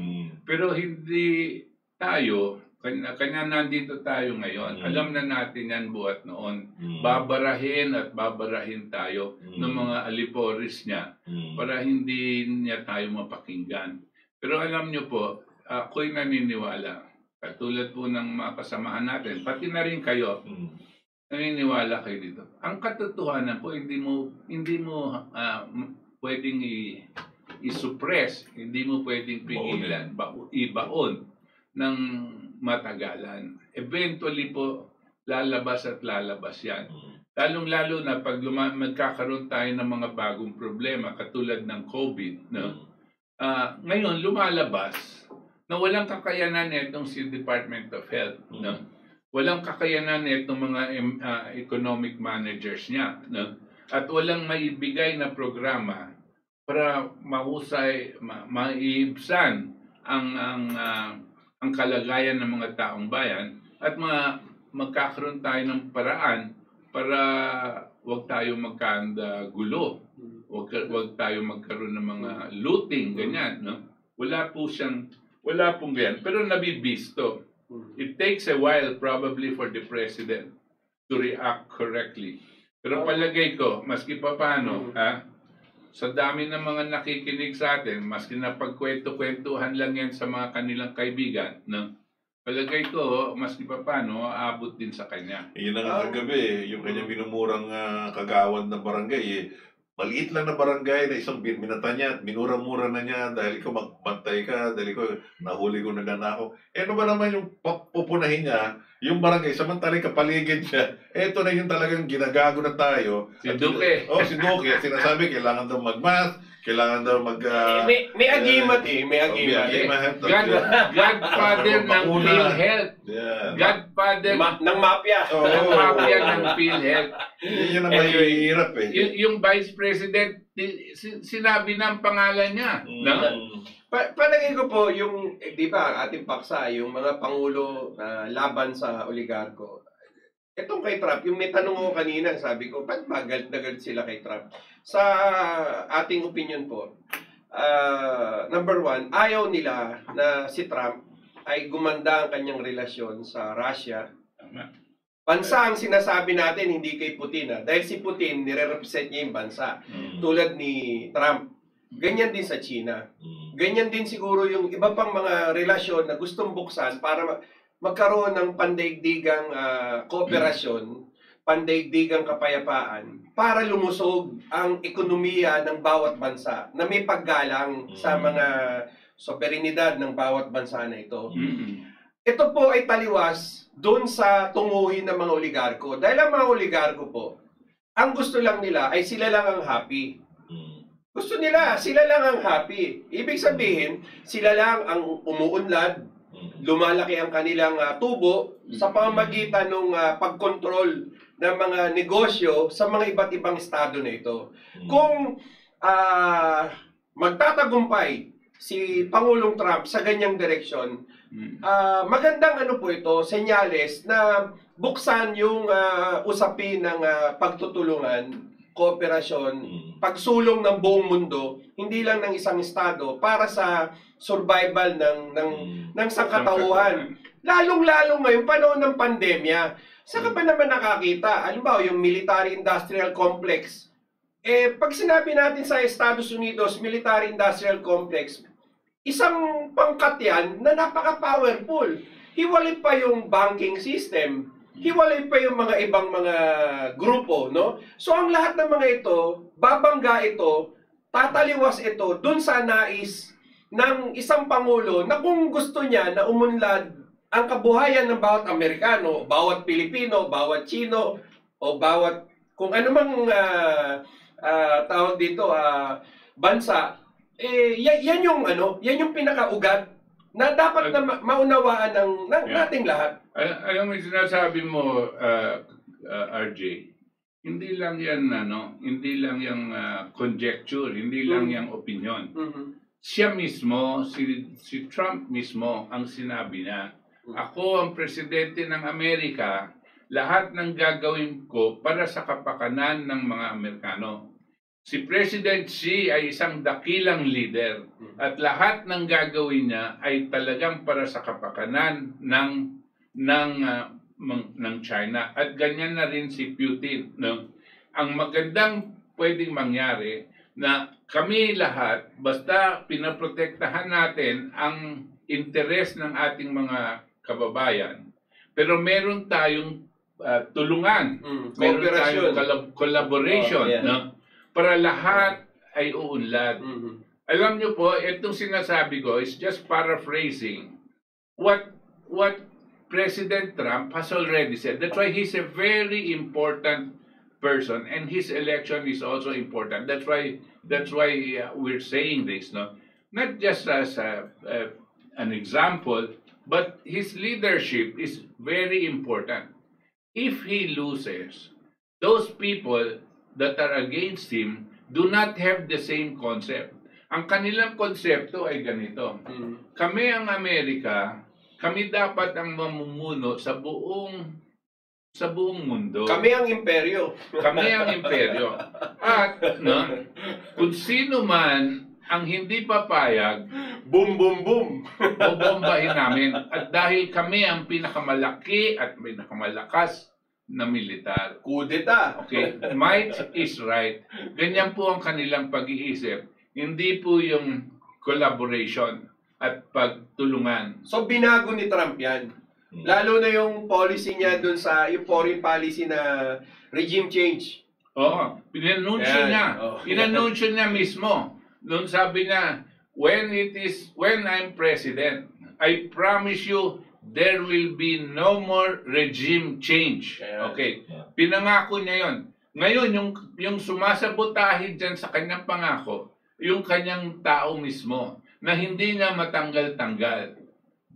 B: Pero hindi tayo, kanya nandito tayo ngayon. Alam na natin yan buhat noon. Babarahin at babarahin tayo ng mga aliporis niya para hindi niya tayo mapakinggan. Pero alam niyo po, ako'y naniniwala. Katulad po ng mga kasamahan natin, pati na rin kayo, naniniwala kayo dito. Ang katotohanan po, hindi mo pwedeng i-suppress, hindi mo pwedeng pigilan, ibaon ng matagalan. Eventually po, lalabas at lalabas yan. Lalong-lalo na pag magkakaroon tayo ng mga bagong problema, katulad ng COVID, ngayon lumalabas na walang kakayanan itong si Department of Health. Walang kakayanan itong mga economic managers niya. At walang maibigay na programa para mahusay, maiibsan ang kalagayan ng mga taong bayan at magkakaroon tayo ng paraan para wag tayo magkagulo, wag tayo magkaroon ng mga looting, ganyan, Wala pong ganyan, pero nabibisto. It takes a while probably for the president to react correctly. Pero palagay ko, maski pa paano, sa dami ng mga nakikinig sa atin, maski na pagkwento-kwentuhan lang yan sa mga kanilang kaibigan, palagay ko, maski pa paano, aabot din sa kanya.
C: Yun ang kagabi, yung kanyang minumurang kagawad na barangay, maliit lang na barangay na isang binata niya at minura-mura na niya dahil ikaw magbantay ka, dahil ikaw nahuli ko nagnanakaw. Ano ba naman yung pupunahin niya, yung barangay, samantalang kapaligid niya, eto na yung talagang ginagago na tayo.
B: Si Duque.
C: Si Duque. Sinasabi, kailangan daw mag-mask, Kailangan daw
A: may agimat May agimat.
B: Godfather ng PhilHealth. Godfather
A: ng mafia.
B: Ng mafia ng PhilHealth.
C: Yun ang mahirap
B: Yung Vice President, sinabi ng pangalan niya.
A: Palagay ko po, di ba, ating paksa, yung mga pangulo na laban sa oligarko. Itong kay Trump, yung may tanong ko kanina, sabi ko, ba't ba galit na galit sila kay Trump? Sa ating opinion po, number one, ayaw nila na si Trump ay gumanda ang kanyang relasyon sa Russia. Bansa ang sinasabi natin, hindi kay Putin. Dahil si Putin, nire-represent niya yung bansa. Tulad ni Trump. Ganyan din sa China. Ganyan din siguro yung iba pang mga relasyon na gustong buksan para magkaroon ng pandaigdigang kooperasyon, pandaigdigang kapayapaan, para lumusog ang ekonomiya ng bawat bansa na may paggalang sa mga soberenidad ng bawat bansa na ito. Ito po ay taliwas doon sa tunguhin ng mga oligarko. Dahil ang mga oligarko po, ang gusto lang nila ay sila lang ang happy. Gusto nila, sila lang ang happy. Ibig sabihin, sila lang ang umuunlad, lumalaki ang kanilang tubo sa pamamagitan ng pagkontrol ng mga negosyo sa mga iba't ibang estado na ito. Kung magtatagumpay si Pangulong Trump sa ganyang direksyon, magandang ano po ito, senyales na buksan yung usapin ng pagtutulungan, kooperasyon, pagsulong ng buong mundo, hindi lang ng isang estado para sa survival ng sangkatauhan. Lalong-lalo ngayon, panahon ng pandemya. Saan ka ba naman nakakita? Halimbawa, yung military-industrial complex. Pag sinabi natin sa Estados Unidos, military-industrial complex, isang pangkat yan na napaka-powerful. Hiwalay pa yung banking system. Hiwalay pa yung mga ibang mga grupo, no? So, ang lahat ng mga ito, babangga ito, tataliwas ito dun sa nais ng isang pangulo na kung gusto niya na umunlad ang kabuhayan ng bawat Amerikano, bawat Pilipino, bawat Chino, o bawat kung anumang tawag dito, bansa, yan yung pinakaugat na dapat na maunawaan ng nating lahat.
B: Alam mo, sinasabi mo, RJ, hindi lang yan, hindi lang yung conjecture, hindi lang yung opinion. Siya mismo, si Trump mismo, ang sinabi niya, ako ang presidente ng Amerika, lahat ng gagawin ko para sa kapakanan ng mga Amerikano. Si President Xi ay isang dakilang leader at lahat ng gagawin niya ay talagang para sa kapakanan ng China. At ganyan na rin si Putin. No? Ang magandang pwedeng mangyari na kami lahat, basta pinaprotektahan natin ang interes ng ating mga kababayan, pero meron tayong tulungan, meron tayong collaboration, no? Para lahat ay uunlad. Alam niyo po, itong sinasabi ko is just paraphrasing what President Trump has already said. That's why he's a very important person, and his election is also important. That's why we're saying this, no? Not just as an example, but his leadership is very important. If he loses, those people that are against him do not have the same concept. Ang kanilang konsepto ay ganito. Kami ang Amerika, kami dapat ang mamumuno sa buong mundo.
A: Kami ang imperyo.
B: Kami ang imperyo. At kung sino man ang hindi papayag,
A: boom, boom, boom,
B: bobombahin namin. At dahil kami ang pinakamalaki at pinakamalakas na militar.
A: Kudeta.
B: Okay, might is right. Ganyan po ang kanilang pag-iisip. Hindi po yung collaboration at pagtulungan.
A: So binago ni Trump yan. Lalo na yung policy niya dun sa yung foreign policy na regime change.
B: Oo, pinanunsyo niya. Pinanunsyo niya mismo. Noon sabi niya, when I'm president, I promise you there will be no more regime change. Okay. Pinangako niya yon. Ngayon, yung sumasabotahe dyan sa kanyang pangako, yung kanyang tao mismo na hindi niya matanggal-tanggal.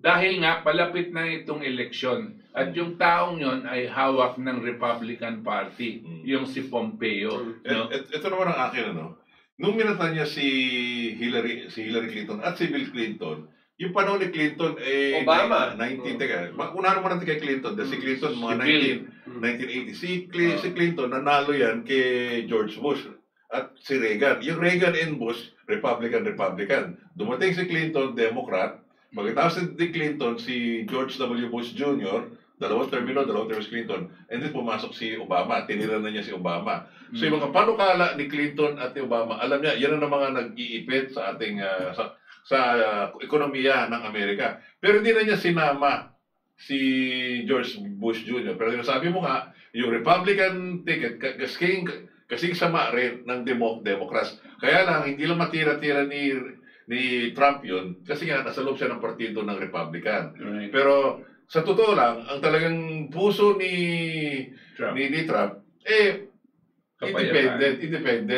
B: Dahil nga, palapit na itong eleksyon. At yung taong yon ay hawak ng Republican Party, yung si Pompeo. No?
C: Ito naman ang akin, ano? Nung minata niya si Hillary Clinton at si Bill Clinton, yung panahon ni Clinton,
A: Obama.
C: 19, teka, unahan mo natin kay Clinton. Dahil si Clinton, mga 1980. Si Clinton, nanalo yan kay George Bush at si Reagan. Yung Reagan and Bush, Republican. Dumating si Clinton, Democrat. Pagkatapos ni Clinton, si George W. Bush Jr., dalawang term si Clinton, and then pumasok si Obama, tinira na niya si Obama. So yung mga panukala ni Clinton at ni Obama, alam niya, yan ang mga nag-iipit sa ating sa ekonomiya ng Amerika. Pero hindi na niya sinama si George Bush Jr. Pero sabi mo nga, yung Republican ticket, kasing sama rin ng Democrats. Kaya lang, hindi lang matira-tira ni Trump yun, kasi nga nasa loob siya ng partido ng Republican.
B: Right.
C: Pero sa totoo lang, ang talagang puso ni Trump, independent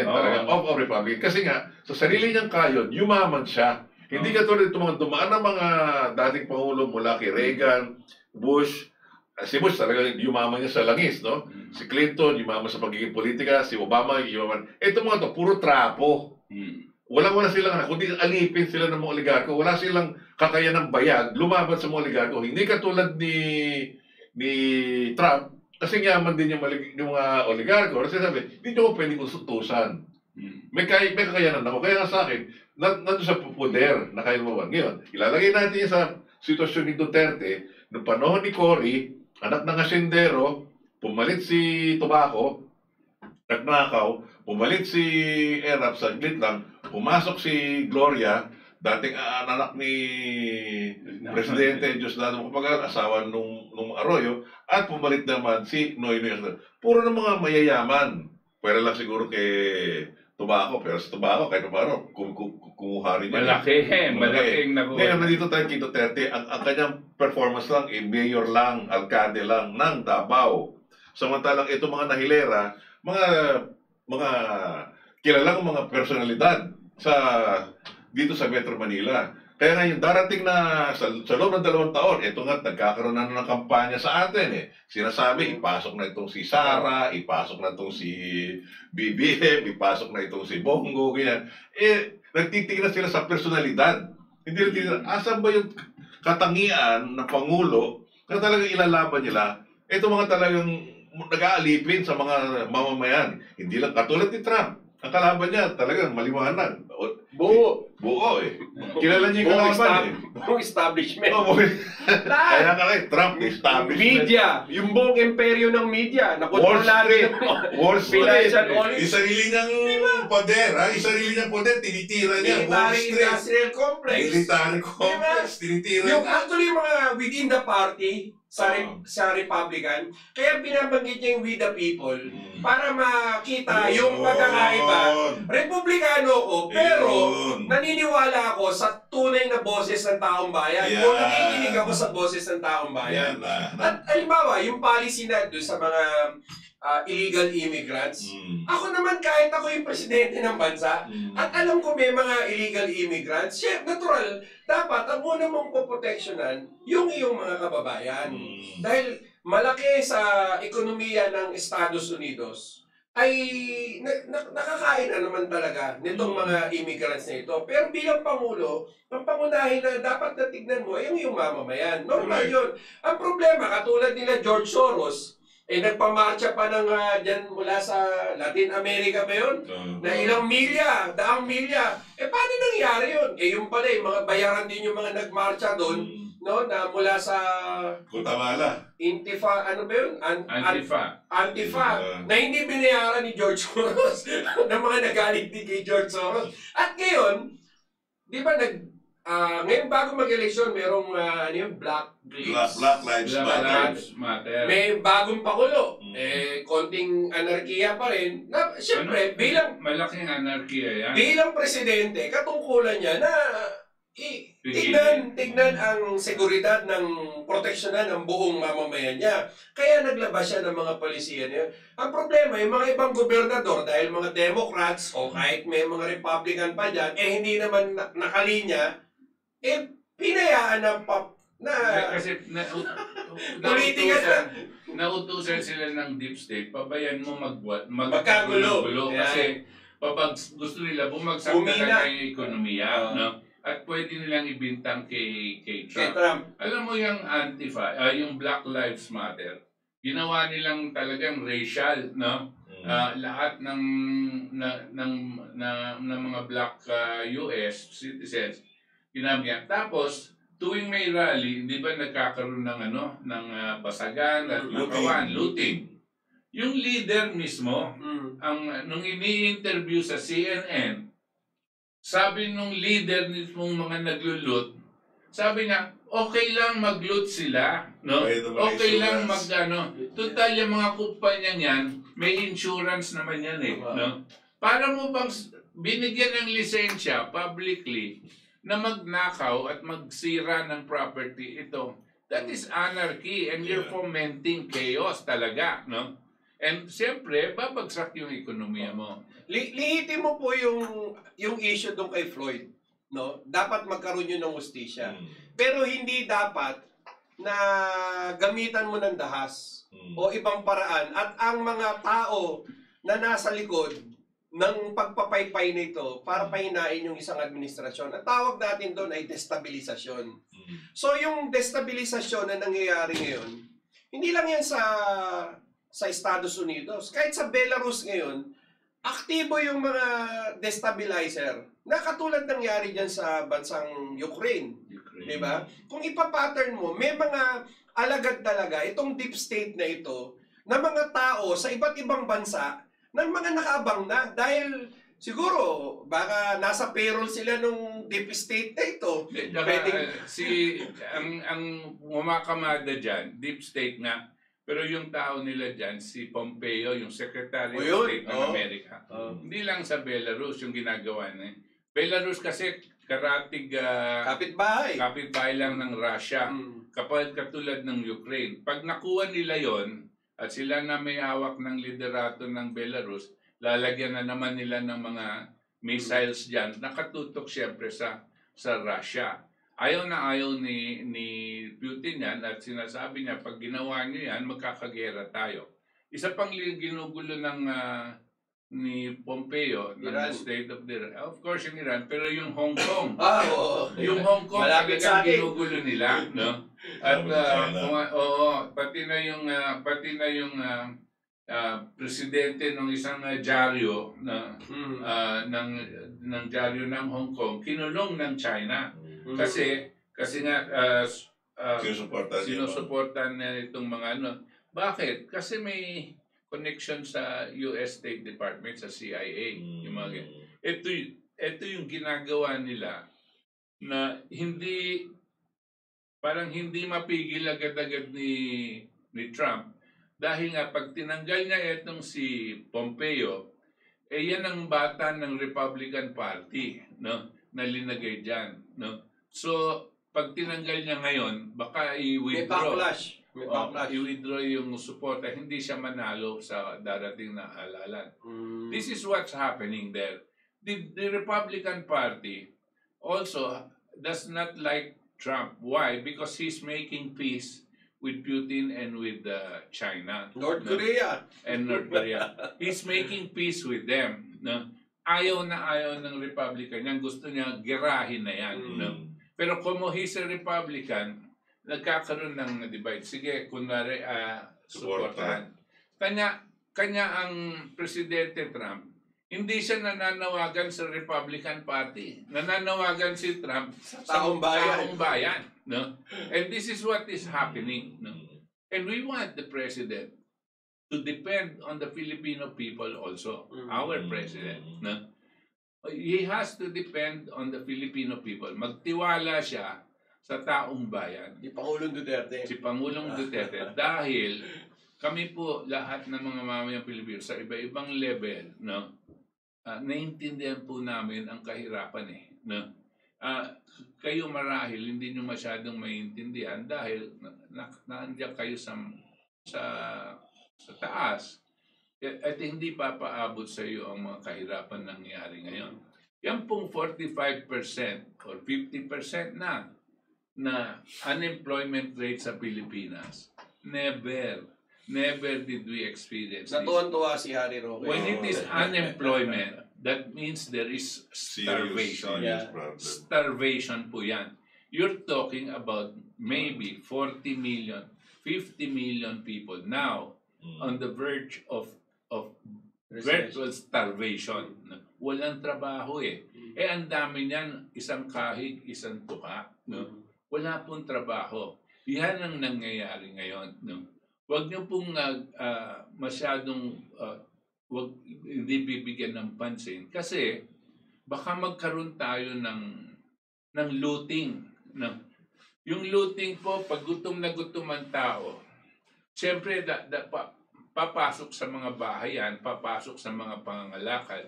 C: talaga, of Republican. Kasi nga, sa sarili niyang kayod, yumaman siya. Hindi katulad itong mga dumaan ng mga dating Pangulo mula kay Reagan, Bush. Si Bush talaga yumaman niya sa langis, no? Si Clinton, yumaman sa pagiging politika. Si Obama, yumaman. Ito mga to, puro trapo. Wala silang, kundi alipin sila ng mga oligarko. Wala silang kakayanang bayag, lumaban sa mga oligarko. Hindi katulad ni Trump, kasi yaman din yung mga oligarko. Kasi sabi, hindi nyo ko pwedeng utusan. May kakayanan ako. Kaya nga sa akin, nandun sa poder na kaya mo. Ngayon, ilalagay natin sa sitwasyon ni Duterte, noong panahon ni Cory, anak ng asindero, pumalit si Tobacco, nagnakaw, pumalit si Erap, saglit lang, pumasok si Gloria, dating anak ni Presidente Diosdado, kapag asawa nung Arroyo, at pumalit naman si Noynoy. Puro ng mga mayayaman. Pero lang siguro kay Tobacco, pero sa Tobacco, kahit paano, kumuha rin niya.
B: Malaking nakuha.
C: Ngayon, nandito tayo kay Duterte, ang kanyang performance lang, mayor lang, alkade lang, ng Davao. Samantalang ito mga nahilera, mga kilalang mga personalidad dito sa Metro Manila. Kaya ngayon, darating na sa loob ng 2 taon, ito nga, nagkakaroon na ng kampanya sa atin eh. Sinasabi, ipasok na itong si Sara, ipasok na itong si BBM, ipasok na itong si Bongo, ganyan. Nagtitingnan sila sa personalidad. Hindi nagtitingnan, asan ba yung katangian ng Pangulo na talagang ilalaban nila? Ito mga talagang nag-aalipin sa mga mamamayan. Hindi lang katulad ni Trump. Ang kalaban niya talagang maliwanag. Buo eh. Kilala niya yung kalaban eh.
A: Buong establishment.
C: Kaya nga rin, Trump establishment.
A: Media. Yung buong imperyo ng media.
C: Wall Street.
A: Yung
C: sarili niyang poder. Yung sarili niyang poder, tinitira niya.
A: Military Industrial Complex.
C: Military Complex, tinitira niya.
A: Yung actually mga within the party, sa Republican, kaya binabanggit niya yung we the people para makita yung pagkakaiba. Republikano ko, pero naniniwala ako sa tunay na boses ng taong bayan. Kung nakikinig ako sa boses ng taong bayan. At halimbawa, yung policy na doon sa mga illegal immigrants, ako naman kahit ako yung presidente ng bansa, at alam ko may mga illegal immigrants, natural, dapat ang una mong poproteksyonan yung iyong mga kababayan. Dahil malaki sa ekonomiya ng Estados Unidos, ay nakakain na naman talaga nitong mga immigrants na ito. Pero bilang Pangulo, ang pangunahin na dapat natignan mo ay yung mamamayan. Normal yun. Ang problema, katulad nila George Soros, nagpamarcha pa ng dyan mula sa Latin America ba yun? Na ilang milya, daang milya. Paano nangyari yun? Yung pala, mga bayaran din yung mga nagmarcha doon, no? Na mula sa
C: Guatemala.
A: Antifa. Na hindi binayaran ni George Soros ng mga nagalit din kay George Soros. At ngayon, di ba ngayon bago mag-eleksyon, merong Black
C: Lives Matter.
A: May bagong Pangulo. Konting anarkiya pa rin. Siyempre, bilang
B: malaking anarkiya yan.
A: Bilang presidente, katungkulan niya na tignan ang seguridad ng proteksyonan ng buong mamamayan niya. Kaya naglabas siya ng mga palisiya niya. Ang problema, yung mga ibang gobernador, dahil mga Democrats o kahit may mga Republican pa dyan, hindi naman nakalinya, pinayaan
B: kasi nautusan sila ng deep state, pabayan mo magkagulo. Kasi gusto nila bumagsak talaga yung ekonomiya, no? At pwede nilang ibintang kay Trump. Alam mo yung Antifa, yung Black Lives Matter, ginawa nilang talagang racial, no? Lahat ng mga black US citizens ginamit. Tapos tuwing may rally, di ba nagkakaroon ng basagan at looting. Yung leader mismo, nung ini-interview sa CNN, sabi nung leader nitong mga naglulut, sabi niya, okay lang mag-loot sila, no? Okay lang total yung mga kumpanya niyan, may insurance naman yan no? Para mo bang binigyan ng lisensya publicly na magnakaw at magsira ng property ito? That is anarchy and you're fomenting chaos talaga, no? And siyempre, babagsak yung ekonomiya mo.
A: Lihitin mo po yung issue doon kay Floyd, no? Dapat magkaroon yun ng hustisya. Pero hindi dapat na gamitan mo ng dahas o ibang paraan at ang mga tao na nasa likod ng pagpapaypay nito para pahinain yung isang administrasyon. Ang tawag natin doon ay destabilisasyon. So yung destabilisasyon na nangyayari ngayon, hindi lang yan sa Estados Unidos. Kahit sa Belarus ngayon, aktibo yung mga destabilizer na katulad nangyari dyan sa bansang Ukraine. Di ba? Kung ipapattern mo, may mga alagad talaga itong deep state na ito na mga tao sa iba't ibang bansa ng mga nakaabang na dahil siguro baka nasa payroll sila nung deep state na ito.
B: Ang umakamada dyan, deep state nga, pero yung tao nila dyan, si Pompeo, yung Secretary of State ng Amerika. Hindi lang sa Belarus yung ginagawa niya. Belarus kasi kapitbahay lang ng Russia. Katulad ng Ukraine. Pag nakuha nila yon at sila na may hawak ng liderato ng Belarus, lalagyan na naman nila ng mga missiles dyan. Nakatutok siyempre sa Russia. Ayaw ni Putin yan at sinasabi niya, pag ginawa niyo yan, magkakagera tayo. Isa pang ginugulo ni Pompeo, ng State of the of course yung Iran, pero yung Hong Kong. Yung Hong Kong talagang ginugulo nila, no? At pati na yung presidente ng isang dyaryo ng dyaryo ng Hong Kong kinulong ng China. Kasi nga sinusuportan na itong mga Bakit? Kasi may connection sa US State Department, sa CIA. Yung mga ito yung ginagawa nila na parang hindi mapigil agad-agad ni Trump. Dahil nga pag tinanggal niya itong si Pompeo, yan ang bata ng Republican Party, no? Na linagay dyan, no? So, pag tinanggal niya ngayon, baka i-withdraw. I-withdraw yung suporta. Hindi siya manalo sa darating na halalan. This is what's happening there. The Republican Party also does not like Trump. Why? Because he's making peace with Putin and with China.
A: North Korea.
B: He's making peace with them. No? Ayaw ng Republican. Yan gusto niya girahin na yan. No? Pero kung he's a Republican, nagkakaroon ng divide. Sige, kunwari, supportahan. Kanya ang Presidente Trump, hindi siya nananawagan sa Republican Party. Nananawagan si Trump sa taong bayan. No? And this is what is happening. No? And we want the President to depend on the Filipino people also. Our President. No? He has to depend on the Filipino people. Magtiwala siya sa taong bayan.
A: Si Pangulong Duterte. Dahil
B: kami po lahat ng mga mamayang Pilipino sa iba-ibang level, no? Naiintindihan po namin ang kahirapan no? kayo marahil hindi nyo masyadong maintindihan dahil nandiyan kayo sa taas at hindi papaabot sa iyo ang mga kahirapan nangyayari ngayon. Yan pong 45% or 50% na unemployment rate sa Pilipinas. Never did we experience this.
A: Natuwan-tuwa si Harry Roque.
B: When it is unemployment, that means there is starvation.
C: Serious problem.
B: Starvation po yan. You're talking about maybe 40 million, 50 million people now on the verge of virtual starvation. Walang trabaho eh. Ang dami niyan, isang kahig, isang tuka. No? Wala pong trabaho. Yan ang nangyayari ngayon. No? Huwag niyo pong masyadong hindi bibigyan ng pansin kasi baka magkaroon tayo ng looting. No? Yung looting po, pag gutom na gutom ang tao, siyempre papasok sa mga bahayan, papasok sa mga pangangalakal,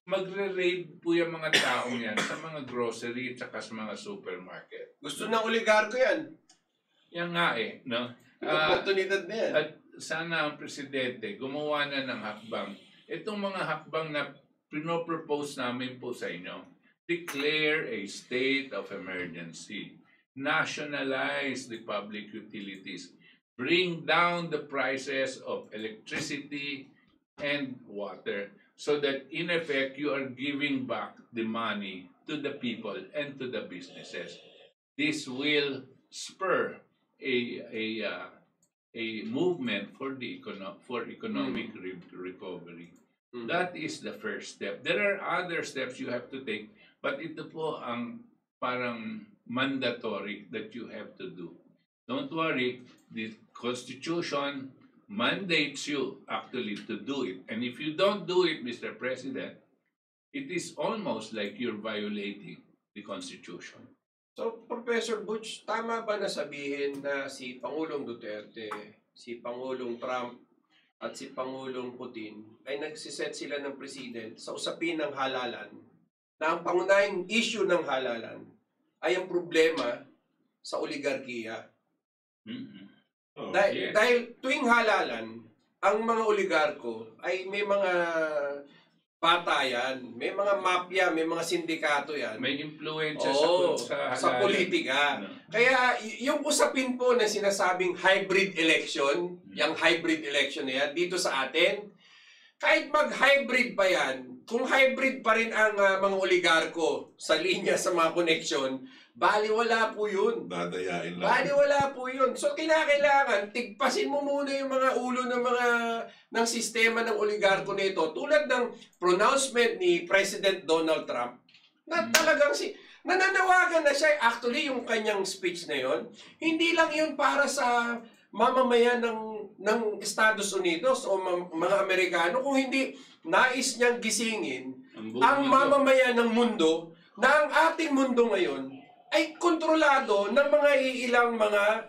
B: magre-raid po yung mga taong yan sa mga grocery at sa mga supermarket.
A: Gusto ng oligarko yan.
B: Yan nga eh. No?
A: Oportunidad na yan.
B: At sana ang presidente gumawa na ng hakbang. Itong mga hakbang na pinopropose namin po sa inyo, declare a state of emergency, nationalize the public utilities, bring down the prices of electricity and water so that in effect you are giving back the money to the people and to the businesses. This will spur a movement for economic recovery. That is the first step. There are other steps you have to take, but ito po ang parang mandatory that you have to do. Don't worry, the Constitution mandates you actually to do it. And if you don't do it, Mr. President, it is almost like you're violating the Constitution.
A: So, Professor Butch, tama ba na sabihin na si Pangulong Duterte, si Pangulong Trump, at si Pangulong Putin ay nagsiset sila ng president sa usapin ng halalan na ang pangunahing issue ng halalan ay ang problema sa oligarkiya? Dahil tuwing halalan, ang mga oligarko ay may mga patayan, may mga mafia, may mga sindikato yan.
B: May influensya
A: sa politika. No. Kaya yung usapin po na sinasabing hybrid election, yung hybrid election na yan, dito sa atin, kahit mag-hybrid pa yan, kung hybrid pa rin ang mga oligarko sa linya sa mga connection, baliwala po yun.
C: Dadayain lang.
A: Baliwala po yun. So, kinakailangan, tigpasin mo muna yung mga ulo ng sistema ng oligarko nito. Tulad ng pronouncement ni President Donald Trump, na talagang nananawagan na siya. Actually, yung kanyang speech na yun, hindi lang yun para sa mamamayan ng Estados Unidos o mga Amerikano, kung hindi nais niyang gisingin ang mamamayan ng mundo na ang ating mundo ngayon ay kontrolado ng mga iilang mga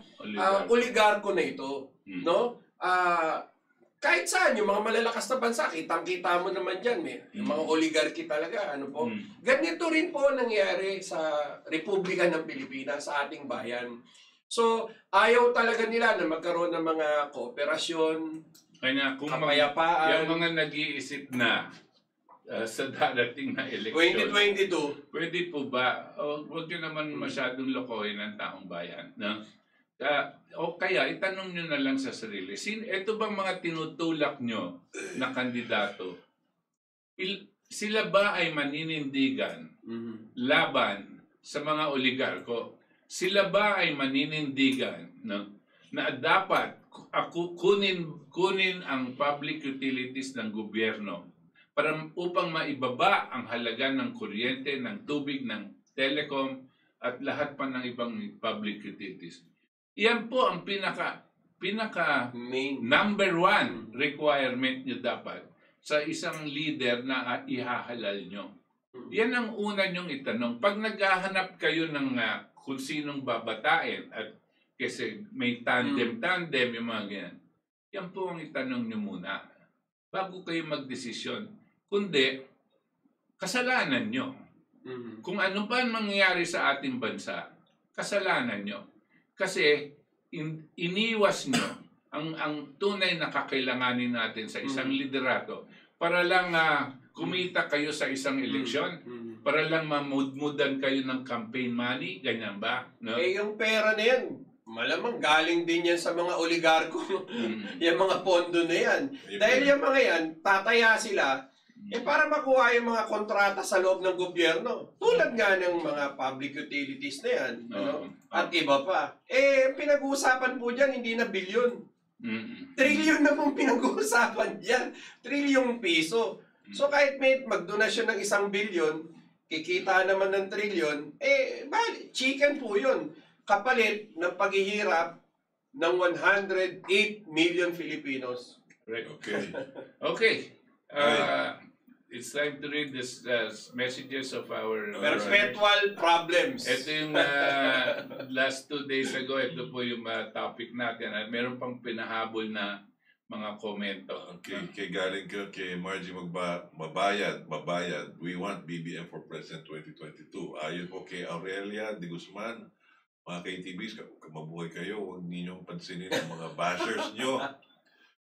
A: oligarko na ito. No? Kahit saan, yung mga malalakas na bansa, kitang-kita mo naman dyan, yung mga oligarki talaga. Ano po? Ganito rin po nangyari sa Republika ng Pilipinas, sa ating bayan. So, ayaw talaga nila na magkaroon ng mga kooperasyon, kapayapaan.
B: Yung mga nag-iisip na sa darating na eleksyon.
A: 2022.
B: Pwede po ba? Huwag nyo naman masyadong lokohin ang taong bayan. No? O kaya, itanong nyo na lang sa sarili. Ito bang mga tinutulak nyo na kandidato? Sila ba ay maninindigan laban sa mga oligarko? Sila ba ay maninindigan na dapat kunin ang public utilities ng gobyerno upang maibaba ang halaga ng kuryente, ng tubig, ng telecom, at lahat pa ng ibang public utilities. Iyan po ang pinaka number one requirement nyo dapat sa isang leader na ihahalal nyo. Yan ang una nyong itanong. Pag naghahanap kayo ng kung sinong babatain, at kasi may tandem, yung mga ganyan, yan po ang itanong nyo muna bago kayo magdesisyon. Kundi, kasalanan nyo. Kung ano ba mangyayari sa ating bansa, kasalanan nyo. Kasi iniwas nyo ang tunay na kakailanganin natin sa isang liderato para lang kumita kayo sa isang eleksyon, para lang mamudmudan kayo ng campaign money, ganyan ba? No?
A: Yung pera na yan, malamang galing din yan sa mga oligarko. Yung mga pondo na yan. Dahil yung mga yan, tataya sila para makuha yung mga kontrata sa loob ng gobyerno. Tulad nga ng mga public utilities na yan. At iba pa. Pinag-uusapan po dyan, hindi na bilyon. Trilyon na pong pinag-uusapan dyan. Trilyong piso. So kahit may magdonasyon ng 1 bilyon, kikita naman ng trilyon, chicken po yun. Kapalit ng paghihirap ng 108 million Filipinos.
B: Right. Okay. It's time to read this messages of our
A: perpetual problems.
B: Ito yung last 2 days ago, ito po yung topic natin at meron pang pinahabol na mga komento.
C: Okay, galing ka kay Margie Mabayad. We want BBM for President 2022. Ayon po kay Aurelia de Guzman, mga KTBs, mabuhay kayo, huwag ninyong pansinin ang mga bashers nyo.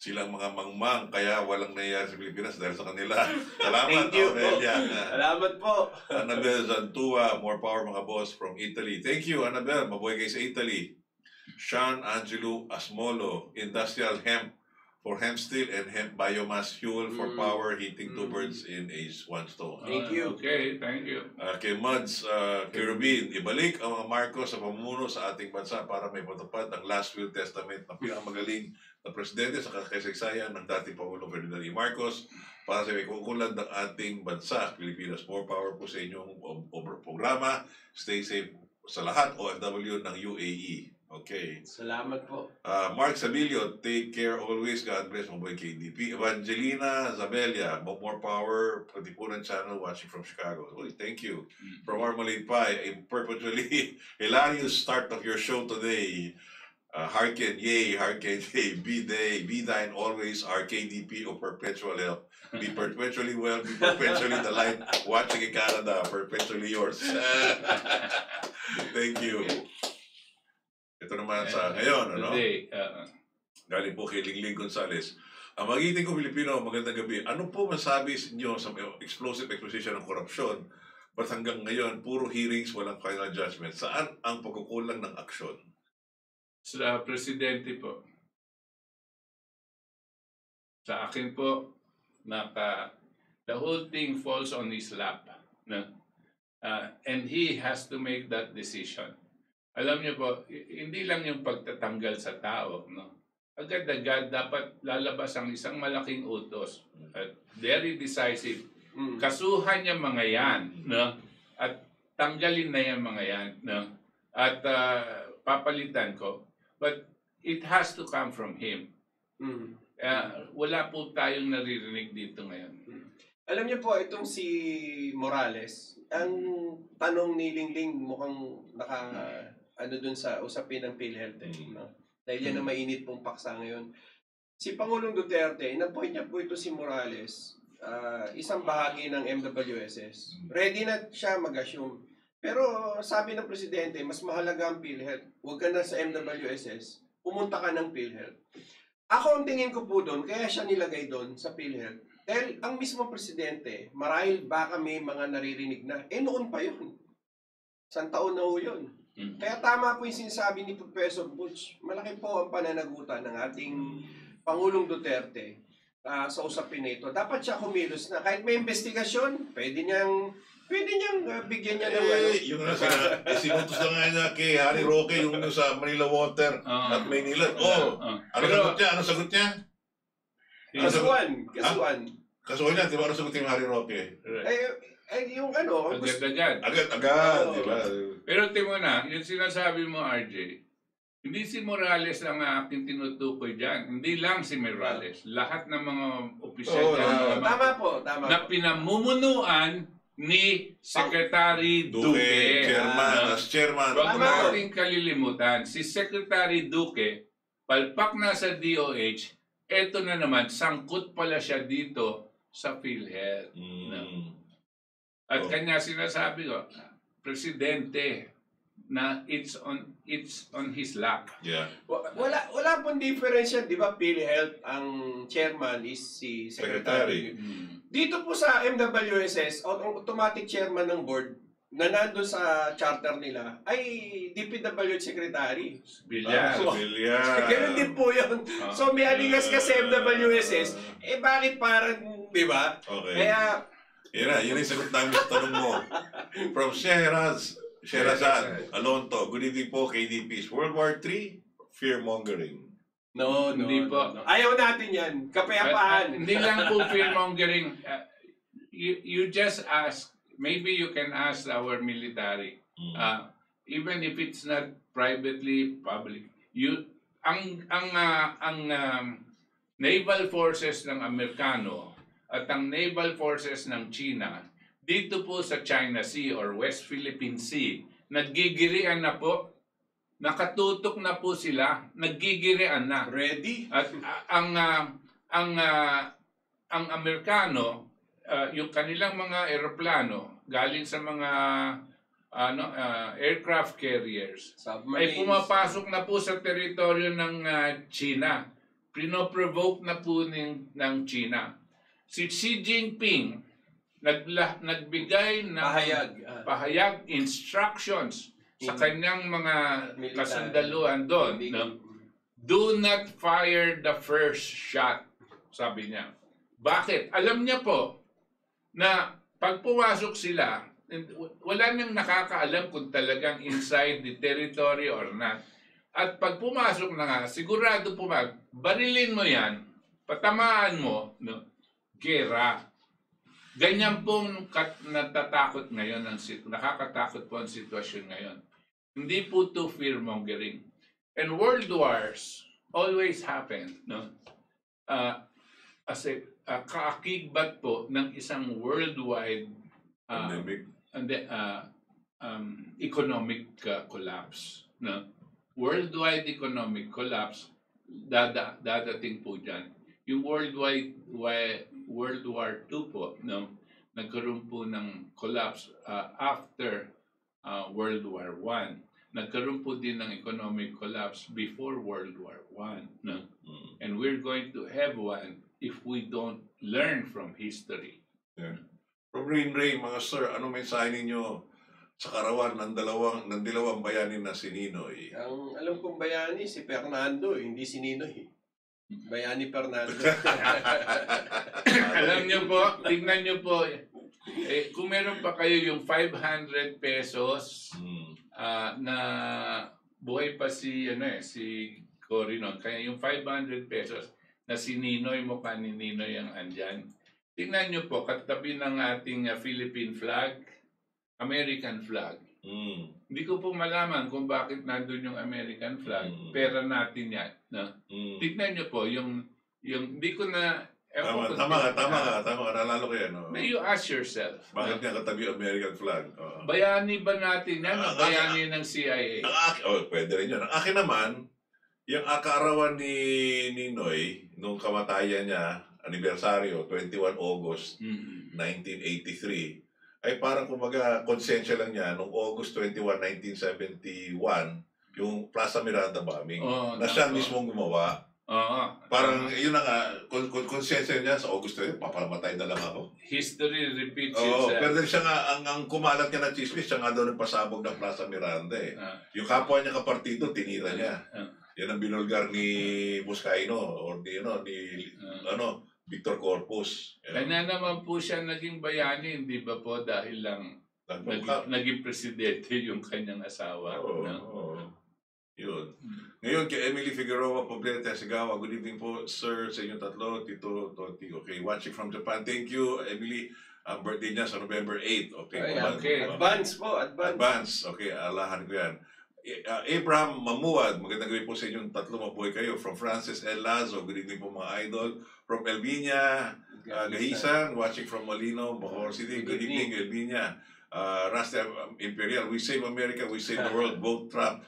C: Silang mga mangmang, kaya walang nangyayari sa Pilipinas dahil sa kanila. Salamat, Aurelia.
A: Salamat po.
C: Annabel Zantua, more power mga boss from Italy. Thank you, Annabel. Mabuhay kayo sa Italy. Sean Angelo Asmolo, industrial hemp for hemp steel and hemp biomass fuel for power, heating 2 birds in one stone.
A: Thank you.
B: Okay, thank you.
C: Kay Mads Kirubin, ibalik ang mga Marcos sa pamumuno sa ating bansa para may patupad ang last will testament ng pinakamagaling na presidente sa kasaysayan ng dating Pangulong Ferdinand E. Marcos para sa may kukulad ng ating bansa, Pilipinas. More power po sa inyong programa. Stay safe sa lahat, OFW ng UAE. Okay.
A: Salamat po.
C: Mark Sabilio, take care always. God bless, mabuhay KDP. Evangelina Zabelia, more power. Katipunan channel, watching from Chicago. Oh, thank you. From Marmalade Pie, a perpetually hilarious start of your show today. Hearken, yay, be thine always, RKDP o perpetual help. Be perpetually well, be perpetually the light. Watching in Canada, perpetually yours. Thank you. Ito naman sa ngayon, ano?
B: Today,
C: galing po kay Lingling Gonzales. Ang magiting ko Pilipino, magandang gabi. Ano po masabi niyo sa explosive exposition ng korupsyon? Ba't hanggang ngayon, puro hearings, walang final judgment? Saan ang pagkukulang ng aksyon?
B: Sa presidente po. Sa akin po, the whole thing falls on his lap. No? And he has to make that decision. Alam niyo po, hindi lang yung pagtatanggal sa tao, no? Agad-agad dapat lalabas ang isang malaking utos at very decisive. Kasuhan niya mga yan, no? At tanggalin na yan mga yan, no? At papalitan ko. But it has to come from him. Wala po tayong naririnig dito ngayon.
A: Alam niyo po, itong si Morales, ang tanong ni Lingling mukhang dun sa usapin ng PhilHealth. No? Dahil yan ang mainit pong paksa ngayon. Si Pangulong Duterte, in-appoint niya po ito si Morales, isang bahagi ng MWSS. Ready na siya mag-assume. Pero sabi ng Presidente, mas mahalaga ang PhilHealth. Huwag ka na sa MWSS, pumunta ka ng PhilHealth. Ako ang tingin ko po doon, kaya siya nilagay doon sa PhilHealth. Dahil ang mismo Presidente, marahil baka may mga naririnig na, noon pa yun. Isang taon na ho yun. Kaya tama po yung sinasabi ni Professor Butch. Malaki po ang pananagutan ng ating Pangulong Duterte sa usapin na ito. Dapat siya kumilos na. Kahit may investigasyon, pwede niyang bigyan niya ng
C: yung sinutos na nga niya kay Harry Roque yung sa Manila Water at Maynila. Ano sagot niya?
A: Kasuhan.
C: Kasuhan niya, di ba? Ano sagot yung Harry Roque?
A: Yung ano?
B: Agad-agad.
C: Agad, di ba?
B: Pero timo na, yung sinasabi mo, RJ, hindi si Morales ang aking tinutukoy dyan. Hindi lang si Morales. Lahat ng mga opisyal
A: tama po.
B: Na pinamumunuan ni Secretary Duque.
C: Chairman.
B: Huwag nating kalilimutan, si Secretary Duque, palpak na sa DOH, eto na naman, sangkot pala siya dito sa PhilHealth. At kanya sinasabi ko, Presidente, na it's on his lap.
C: Yeah.
A: Wala pong difference yan, di ba? PhilHealth, ang chairman is si Secretary. Dito po sa MWSS, automatic chairman ng board, na nandun sa charter nila, ay DPWH Secretary.
B: Bilyar.
A: Ganun din po yun. So may aligas ka sa MWSS, bakit parang, di ba?
C: Okay.
A: Kaya,
C: yun yung sagot namin sa tanong mo. From Sherazad Alonto, good evening po, KDPs. World War III, fear-mongering.
A: No.
B: Hindi po.
A: Ayaw natin yan. Kapayapaan.
B: Hindi lang po fear-mongering. You just ask, maybe you can ask our military, even if it's not privately public. Ang naval forces ng Amerikano at ang naval forces ng China, dito po sa China Sea or West Philippine Sea, naggigirian na po, nakatutok na po sila, naggigirian na.
A: Ready?
B: At ang Amerikano, yung kanilang mga eroplano galing sa mga aircraft carriers ay pumapasok na po sa teritoryo ng China. Pinoprovoke na po ng China. Si Xi Jinping nagbigay ng pahayag instructions sa kanyang mga kasundaluhan doon. Do not fire the first shot, sabi niya. Bakit? Alam niya po na pag pumasok sila, wala nang nakakaalam kung talagang inside the territory or not. At pag pumasok na nga, sigurado po barilin mo yan, patamaan mo, gera. Ganyan pong natatakot ngayon, nakakatakot po ang sitwasyon ngayon. Hindi po to fear-mongering. And world wars always happen, as a kaakigbat po ng isang worldwide economic collapse. Worldwide economic collapse, dadating po dyan. Yung World War II po, nagkaroon po ng collapse after World War I. Nagkaroon po din ng economic collapse before World War I. And we're going to have one if we don't learn from history.
C: Yeah. From Ray, mga sir, ano mensahe ninyo sa karawan ng dalawang bayani na si Ninoy?
A: Ang alam kong bayani, si Fernando, hindi si Ninoy. Bayani Fernando.
B: Alam niyo po, tingnan niyo po, kung meron pa kayo yung 500 pesos na buhay pa si Cory noon, kaya yung 500 pesos na si Ninoy, mukha ni Ninoy ang andyan. Tingnan niyo po, katabi ng ating Philippine flag, American flag. Hindi ko po malaman kung bakit nandun yung American flag. Pera natin yan. Tignan niyo po, yung hindi ko na...
C: Tama ka. Nalalo ko yan.
B: May you ask yourself.
C: Bakit niya katabi American flag?
B: Bayani ba natin yan? Bayani ng CIA?
C: Pwede rin yun. Ang akin naman, yung kaarawan ni Ninoy, nung kamatayan niya, anibersaryo, 21 August 1983, ay parang kumbaga konsensya lang niya nung August 21, 1971, yung Plaza Miranda bombing, na siya mismong gumawa. Parang yun na nga, konsensya niya sa August 21, papalamatay na lang ako.
B: History repeats itself.
C: Pero siya nga, ang kumalat niya na chismis, siya nga daw nagpasabog ng Plaza Miranda eh. Yung kapwa niya kapartido, tinira niya. Yan ang binulgar ni Buscaino or ni Victor Corpus.
B: Kanya naman po siya naging bayani, hindi ba po dahil lang naging presidente yung kanyang asawa.
C: Yun. Ngayon, kay Emily Figueroa, Poblete, Sigawa, good evening po, sir, sa inyong tatlo, Tito, Toti. Okay, watching from Japan. Thank you, Emily. Ang birthday niya sa November 8. Okay.
A: Advance po, advance.
C: Okay, alahan ko yan. Abraham Mamuad, magandang gabi po sa inyong tatlo, mabuhay kayo. From Francis L. Lazo, good evening po mga idol. From Elvinia Gahisan, watching from Molino, Bacoor City, good evening Elvinia. Rasta Imperial, we save America, we save the world, both Trump.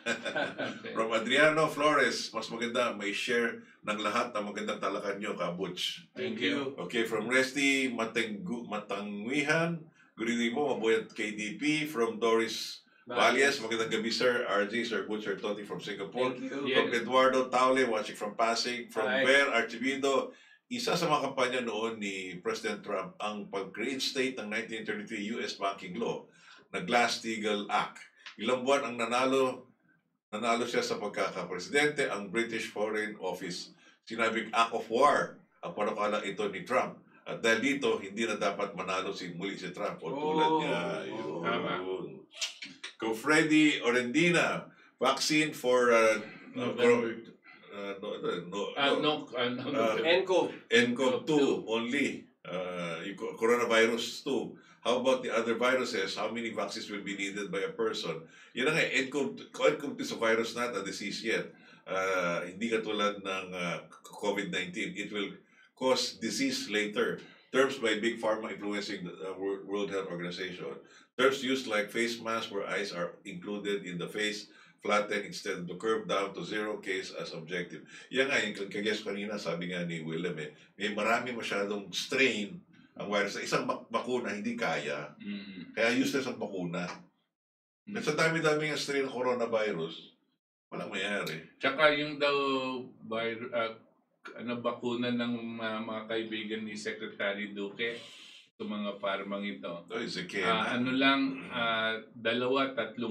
C: From Adriano Flores, mas maganda, may share ng lahat ng magandang talakan nyo, Kabutch.
B: Thank you.
C: Okay, from Resty Matangwihan, Good evening po, mabuhay at KDP from Doris Valias. Magandang gabi, Sir RJ, Sir Butcher Toti from Singapore.
A: Thank you.
C: From Eduardo Taule, watching from Pasig. From Bear Archibido, isa sa mga kampanya noon ni President Trump ang pag-reinstate ng 1933 US Banking Law na Glass-Steagall Act. Ilang buwan ang nanalo siya sa pagkakapresidente ang British Foreign Office. Sinabing act of war ang panukala ito ni Trump. At dahil dito, hindi na dapat manalo muli si Trump o tulad niya. Yun. Ko Freddy Orendina, vaccine for NCOV 2 only. Coronavirus 2. How about the other viruses? How many vaccines will be needed by a person? Yan na nga, NCOV is a virus, not a disease yet. Hindi katulad ng COVID-19. It will cause disease later. Terms by Big Pharma influencing the World Health Organization. Terms used like face mask where eyes are included in the face, flatten instead of the curve down to zero case as objective. Yan nga, yung kagess kanina, sabi nga ni Willem, may marami masyadong strain ang virus. Isang bakuna, hindi kaya. Kaya useless ang bakuna. At sa dami-dami ng strain ng coronavirus, walang mayari.
B: Tsaka yung daw bakuna ng mga kaibigan ni Secretary Duque, itong mga parmang ito. Ano lang, 2-3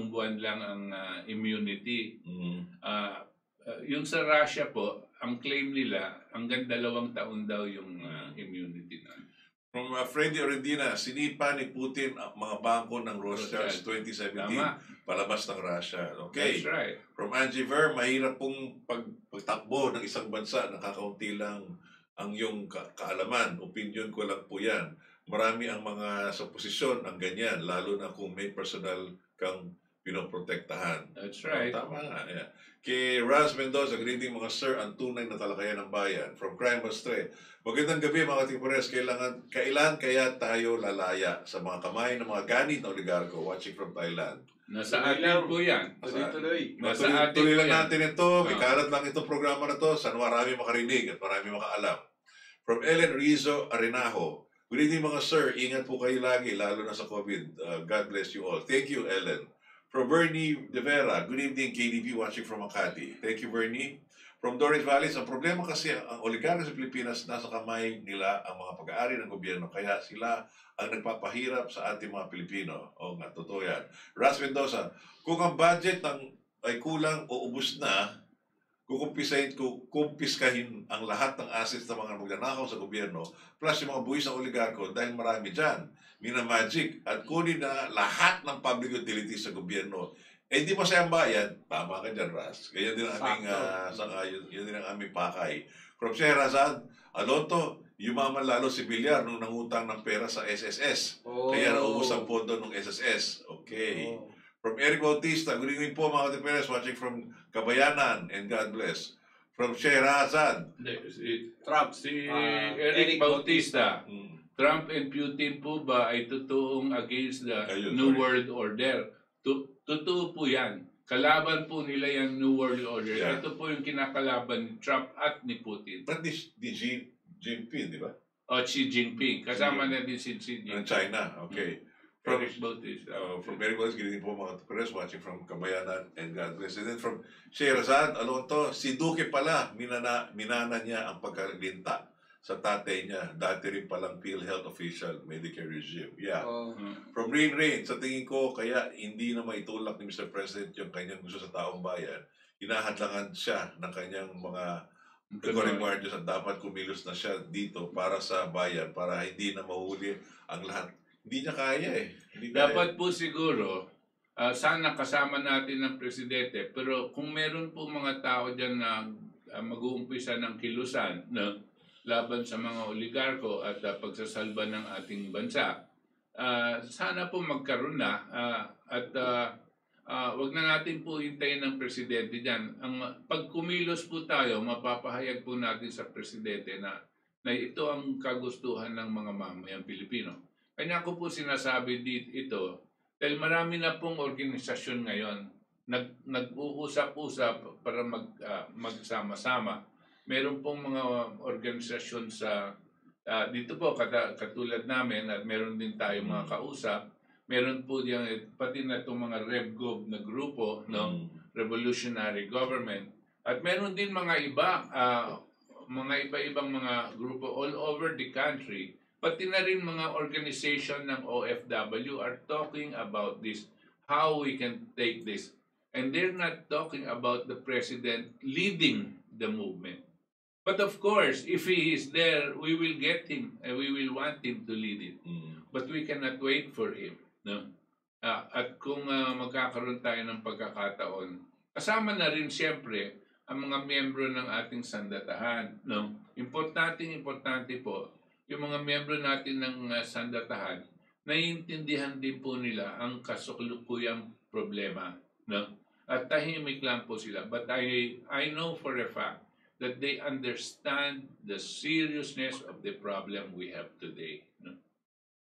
B: buwan lang ang immunity. Yung sa Russia po, ang claim nila, hanggang 2 taon daw yung immunity na.
C: From Freddy Orendina, sinipa ni Putin ang mga bangko ng Rothschild 2017, palabas ng Russia. Okay.
B: That's right.
C: From Angie Ver, mahirap pong pagtakbo ng isang bansa, nakakaunti lang ang iyong kaalaman. Opinion ko lang po yan. Marami ang mga sa posisyon ang ganyan, lalo na kung may personal kang pinoprotektahan.
B: That's right.
C: Tama nga. Yeah. Kay Raz Mendoza, greeting mga sir, ang tunay na talakayan ng bayan. From Crime Astray, magandang gabi mga tipores, kailan kaya tayo lalaya sa mga kamay ng mga ganit na oligarko watching from Thailand?
B: Nasa atin po yan.
C: Tuloy lang natin ito. May kalat lang itong programa na to. Sana marami makarinig at marami makaalam. From Ellen Rizzo Arenajo, good evening mga sir, ingat po kayo lagi, lalo na sa COVID. God bless you all. Thank you, Ellen. From Bernie De Vera, good evening KDP watching from Makati. Thank you, Bernie. From Doris Valles, ang problema kasi ang oligarko sa Pilipinas, nasa kamay nila ang mga pag-aari ng gobyerno, kaya sila ang nagpapahirap sa ating mga Pilipino. O nga, totoo yan. Ras Mendoza, kung ang budget ay kulang o ubus na, kumpiskahin ang lahat ng assets ng mga magnanakaw sa gobyerno plus yung mga buwis ng oligarko dahil marami dyan, minamagic at kunin na lahat ng public utilities sa gobyerno. Hindi masayang bayan, tama ka dyan, Ras. Kaya din ang aming yun din ang aming pakay. From Sherazad, Alonto, yumaman lalo si Villar nung nangutang ng pera sa SSS. Kaya naubos ang pondo ng SSS. Okay. From Eric Bautista, good evening po mga katiperes watching from Kabayanan and God bless. From Sherazad.
B: Eric Bautista. Trump and Putin po ba ay totoong against the New World Order? Totoo po yan. Kalaban po nila yung New World Order. Yeah. Ito po yung kinakalaban ni Trump at ni Putin.
C: But Xi Jinping, di ba?
B: Xi Jinping. Kasama na din si Xi Jinping.
C: China, okay.
B: From Eric Bautista.
C: From Eric Bautista, greeting po mga katiperes watching from Kabayanan and God bless. And then from Sherazad, Alonto, si Duque pala, minana niya ang pagkalinta sa tatay niya. Dati rin palang PhilHealth official, Medicare regime. Yeah. From Rain, sa tingin ko, kaya hindi na maitulak ni Mr. President yung kanyang gusto sa taong bayan. Hinahadlangan siya ng kanyang mga requirements at dapat kumilos na siya dito para sa bayan, para hindi na mahuli ang lahat. Hindi niya kaya
B: Dapat po siguro, sana kasama natin ng presidente, pero kung meron po mga tao dyan na mag-uumpisa ng kilusan, no? Laban sa mga oligarko at pagsasalba ng ating bansa. Sana po magkaroon na at wag na natin po hintayin ng presidente dyan. Pag kumilos po tayo, mapapahayag po natin sa presidente na ito ang kagustuhan ng mga mamayang Pilipino. Kanya ko po sinasabi dito dahil marami na pong organisasyon ngayon nag-uusap-usap para magsama-sama. Meron pong mga organisasyon sa Dito po, katulad namin, at meron din tayong mga kausap, meron po diyan pati na itong mga RevGov na grupo, no? Revolutionary Government. At meron din mga iba-ibang mga grupo all over the country, pati na rin mga organization ng OFW are talking about this, how we can take this. And they're not talking about the president leading the movement. But of course, if he is there, we will get him and we will want him to lead it. But we cannot wait for him. No? At kung magkakaroon tayo ng pagkakataon, kasama na rin siyempre ang mga miyembro ng ating sandatahan. No? Importante po, yung mga miyembro natin ng sandatahan, naiintindihan din po nila ang kasalukuyang problema. No? At tahimik lang po sila. But I know for a fact that they understand the seriousness of the problem we have today. No?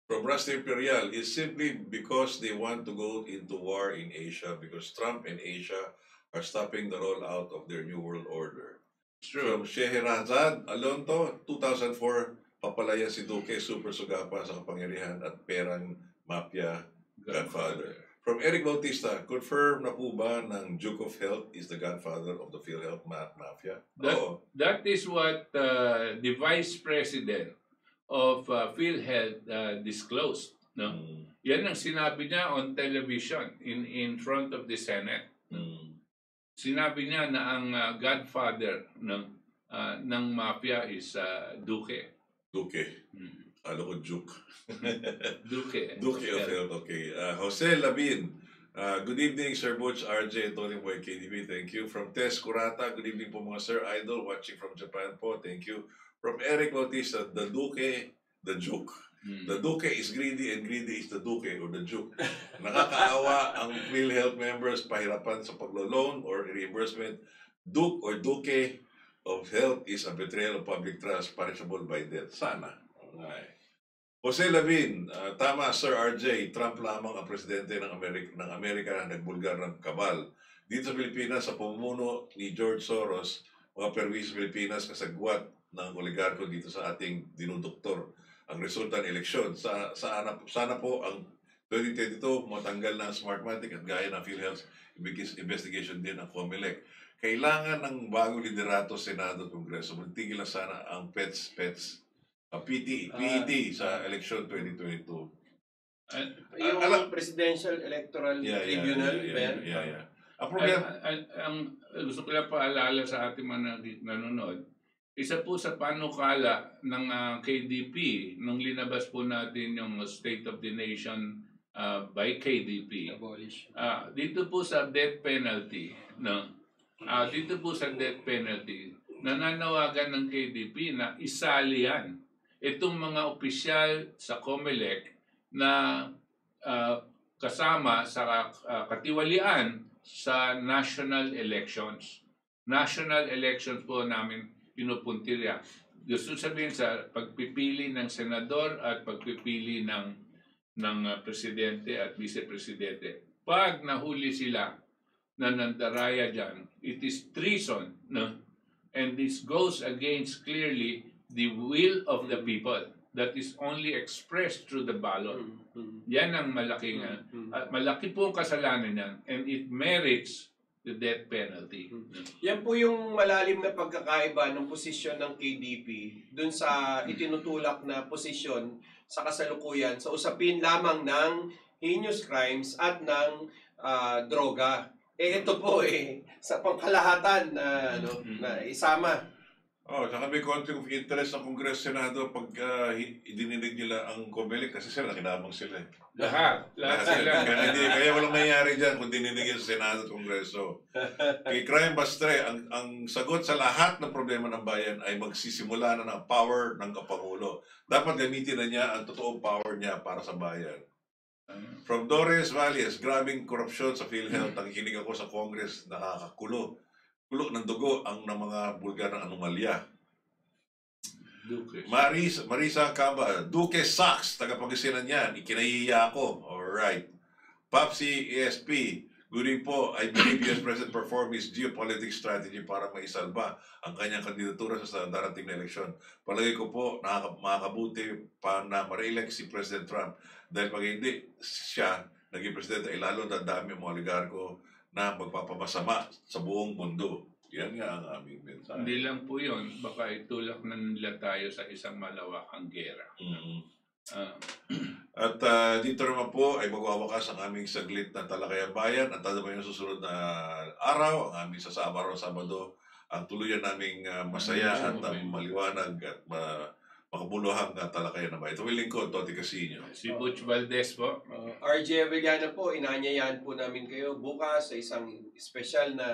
C: From Rusty Imperial, is simply because they want to go into war in Asia, because Trump and Asia are stopping the rollout of their New World Order.
B: True.
C: From Scheherazade Alonto, 2004, papalaya si Duque, super sugapa sa kapangyarihan at perang mafia godfather. From Eric Bautista, confirm na po ba ng Duke of Health is the godfather of the PhilHealth mafia?
B: That is what the Vice President of PhilHealth disclosed. No? Yan ang sinabi niya on television in front of the Senate. Sinabi niya na ang godfather ng mafia is Duque.
C: Duque. Ano ko, Duke.
B: Duque.
C: Duque of Health, okay. Jose Labin, good evening, Sir Butch, RJ, Tony Boy, KDB, thank you. From Tess Curata, good evening po mga Sir Idol, watching from Japan po, thank you. From Eric Bautista, the Duque, the Duke. The Duque is greedy and greedy is the Duque or the Duke. Nakakaawa ang PhilHealth members pahirapan sa paglo-loan or reimbursement. Duke or Duque of Health is a betrayal of public trust punishable by death. Sana. Okay. Jose Lavin, tama Sir RJ, Trump lamang ang presidente ng Amerika na nagbulgar ng kabal. Dito sa Pilipinas, sa pamumuno ni George Soros, mga perwis sa Pilipinas kasagwat ng oligarko dito sa ating dinudoktor ang resulta ng eleksyon. Sana po ang 2022 matanggal na ang Smartmatic at gaya ng PhilHealth investigation din ang COMELEC. Kailangan ng bagong liderato Senado at Kongreso. Magtigil na sana ang PET sa eleksyon 2022.
A: Yung Presidential Electoral Tribunal, Ben?
B: Ang problema, ang gusto ko lang paalala sa ating mga nanonood, isa po sa panukala ng KDP nung linabas po natin yung State of the Nation by KDP. Dito po sa death penalty, no? Dito po sa death penalty, nananawagan ng KDP na isali yan itong mga opisyal sa COMELEC na kasama sa katiwalian sa national elections. National elections po namin pinupuntirya. Gusto sabihin sa pagpipili ng senador at pagpipili ng presidente at vice-presidente. Pag nahuli sila na nandaraya dyan, it is treason. No? And this goes against clearly the will of the people that is only expressed through the ballot. Yan ang malaking, malaki po ang kasalanan yan, and it merits the death penalty.
A: Yan po yung malalim na pagkakaiba ng posisyon ng KDP dun sa itinutulak na posisyon sa kasalukuyan sa usapin lamang ng heinous crimes at ng droga. Ito po sa pangkalahatan na isama.
C: Saka may conflict of interest ng Kongreso Senado pag idininig nila ang COMELEC kasi sila nakinabang sila.
B: Lahat sila.
C: Kaya walang mayayari dyan kung dininig sa Senado at Kongreso. Kay Crime Bastre, ang sagot sa lahat ng problema ng bayan ay magsisimula na ng power ng Kapangulo. Dapat gamitin na niya ang totoong power niya para sa bayan. From Dores Valles, grabing korupsyon sa PhilHealth. Nakikinig ako sa Congress, nakakakulo. Kulo ng dugo ang ng mga bulgar ng anomalya. Marisa Camba, Duque sucks. Tagapagisinan yan. Ikinahiya ako. Alright. Popsi ESP, Guri po, I believe US President perform his geopolitics strategy para maisalba ang kanyang kandidatura sa darating na eleksyon. Palagay ko po, makakabuti pa na ma-re-elect si President Trump dahil pag hindi siya naging presidente, ay lalo na dami ang mga oligarko na magpapamasama sa buong mundo. Yan nga ang aming mensahe.
B: Hindi lang po yun, baka itulak na nila tayo sa isang malawakang gera.
C: At dito naman po ay magwawakas ang aming saglit na Talakayang Bayan at ano ba yung susunod na araw, ang aming sa Sabado, ang tuluyan naming masaya at maliwanag at makabuluhang Talakayan na Bayan. Ito may lingkod, Toti Casino.
B: Si Butch Valdez po.
A: RJ Avellana po, inaanyayahan po namin kayo bukas sa isang espesyal na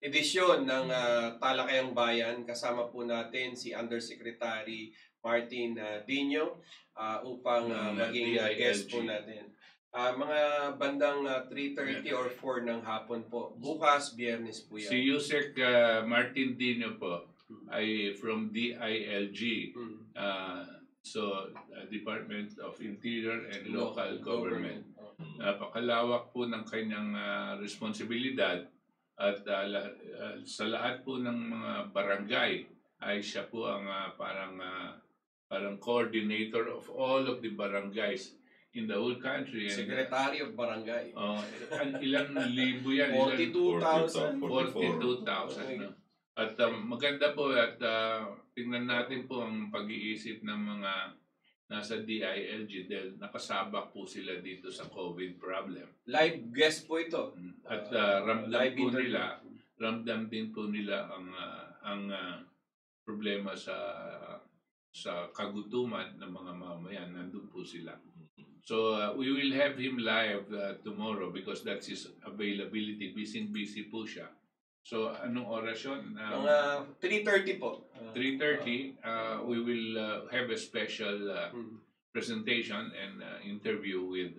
A: edisyon ng Talakayang Bayan. Kasama po natin si Undersecretary Martin Dino upang maging guest po natin. Mga bandang 3:30 or 4 ng hapon po. Bukas, Biyernes po yan.
B: Si Yusek Martin Dino po ay from DILG. So, Department of Interior and Local Government. Napakalawak po ng kanyang responsibilidad at sa lahat po ng mga barangay ay siya po ang parang coordinator of all of the barangays in the whole country.
A: Secretary of Barangay.
B: Ilang libo yan?
A: 42,000.
B: 42,000. No? At maganda po at tingnan natin po ang pag-iisip ng mga nasa DILG dahil nakasabak po sila dito sa COVID problem.
A: Live guest po ito.
B: At ramdam din po nila ang problema sa kagutuman ng mga mamamayan. Nandun po sila. So we will have him live tomorrow because that's his availability. Busy po siya. So anong oras yun?
A: Mga 3:30 po.
B: 3:30, we will have a special presentation and interview with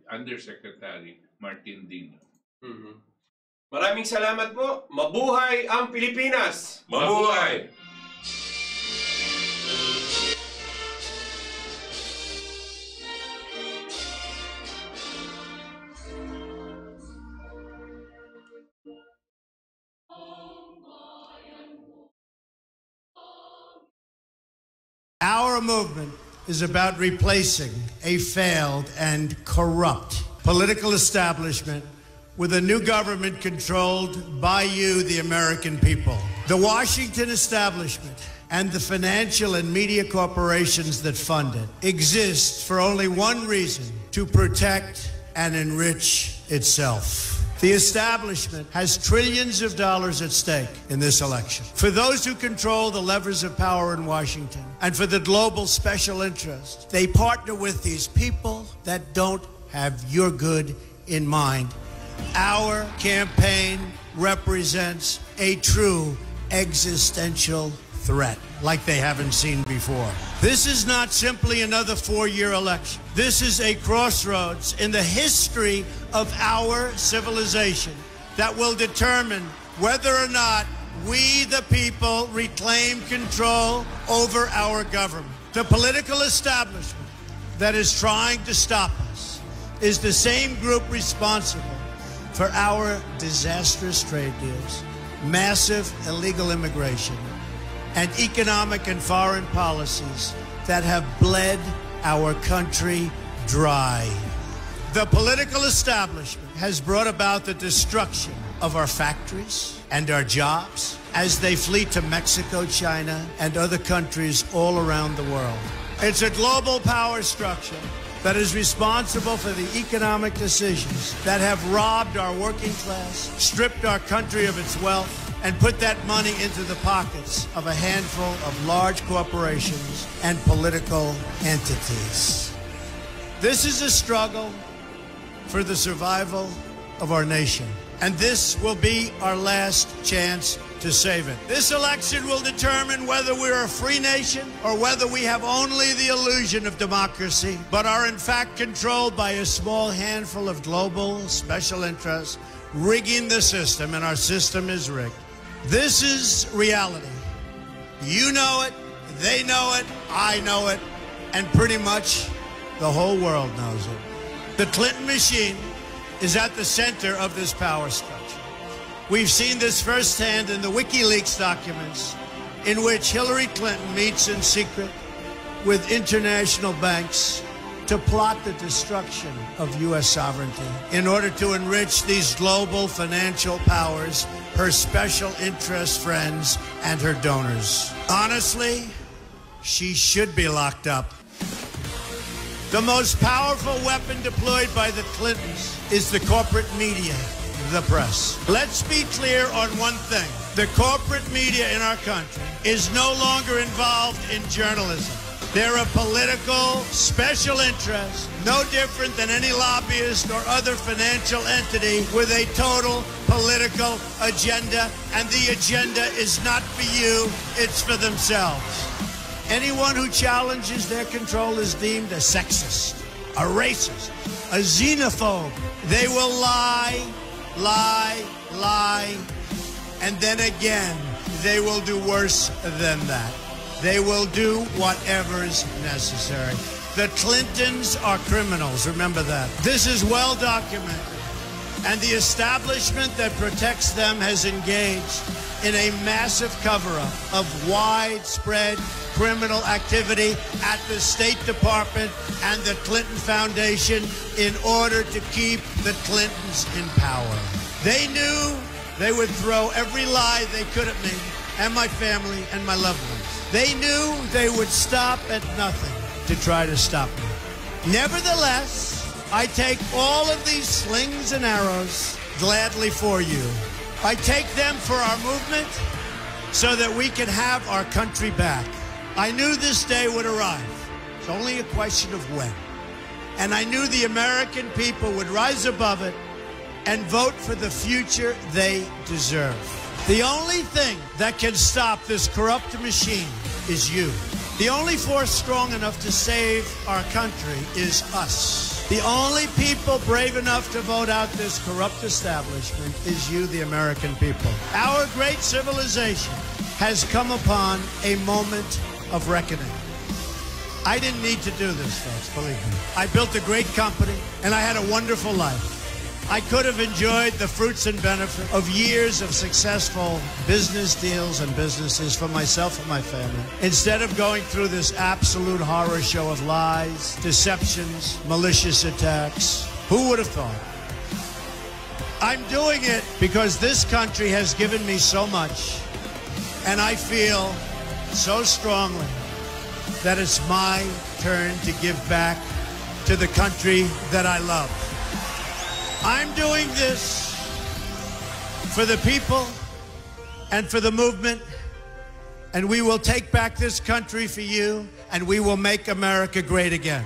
B: Undersecretary Martin Dino.
A: Maraming salamat po. Mabuhay ang Pilipinas!
C: Mabuhay!
D: Our movement is about replacing a failed and corrupt political establishment with a new government controlled by you, the American people. The Washington establishment and the financial and media corporations that fund it exist for only one reason: to protect and enrich itself. The establishment has trillions of dollars at stake in this election. For those who control the levers of power in Washington and for the global special interests, they partner with these people that don't have your good in mind. Our campaign represents a true existential threat like they haven't seen before. This is not simply another 4-year election. This is a crossroads in the history of our civilization that will determine whether or not we, the people, reclaim control over our government. The political establishment that is trying to stop us is the same group responsible for our disastrous trade deals, massive illegal immigration, and economic and foreign policies that have bled our country dry. The political establishment has brought about the destruction of our factories and our jobs as they flee to Mexico, China, and other countries all around the world. It's a global power structure that is responsible for the economic decisions that have robbed our working class, stripped our country of its wealth, and put that money into the pockets of a handful of large corporations and political entities. This is a struggle for the survival of our nation, and this will be our last chance to save it. This election will determine whether we're a free nation or whether we have only the illusion of democracy, but are in fact controlled by a small handful of global special interests rigging the system, and our system is rigged. This is reality. You know it, they know it, I know it, and pretty much the whole world knows it. The Clinton machine is at the center of this power structure. We've seen this firsthand in the WikiLeaks documents, in which Hillary Clinton meets in secret with international banks to plot the destruction of U.S. sovereignty in order to enrich these global financial powers, her special interest friends, and her donors. Honestly, she should be locked up. The most powerful weapon deployed by the Clintons is the corporate media, the press. Let's be clear on one thing. The corporate media in our country is no longer involved in journalism. They're a political special interest, no different than any lobbyist or other financial entity with a total political agenda, and the agenda is not for you, it's for themselves. Anyone who challenges their control is deemed a sexist, a racist, a xenophobe. They will lie, and then again, they will do worse than that. They will do whatever's necessary. The Clintons are criminals, remember that. This is well documented. And the establishment that protects them has engaged in a massive cover-up of widespread criminal activity at the State Department and the Clinton Foundation in order to keep the Clintons in power. They knew they would throw every lie they could at me and my family and my loved ones. They knew they would stop at nothing to try to stop me. Nevertheless, I take all of these slings and arrows gladly for you. I take them for our movement so that we can have our country back. I knew this day would arrive. It's only a question of when. And I knew the American people would rise above it and vote for the future they deserve. The only thing that can stop this corrupt machine is you. The only force strong enough to save our country is us. The only people brave enough to vote out this corrupt establishment is you, the American people. Our great civilization has come upon a moment of reckoning. I didn't need to do this, folks, believe me. I built a great company, and I had a wonderful life. I could have enjoyed the fruits and benefits of years of successful business deals and businesses for myself and my family, instead of going through this absolute horror show of lies, deceptions, malicious attacks. Who would have thought? I'm doing it because this country has given me so much, and I feel so strongly that it's my turn to give back to the country that I love. I'm doing this for the people and for the movement, and we will take back this country for you, and we will make America great again.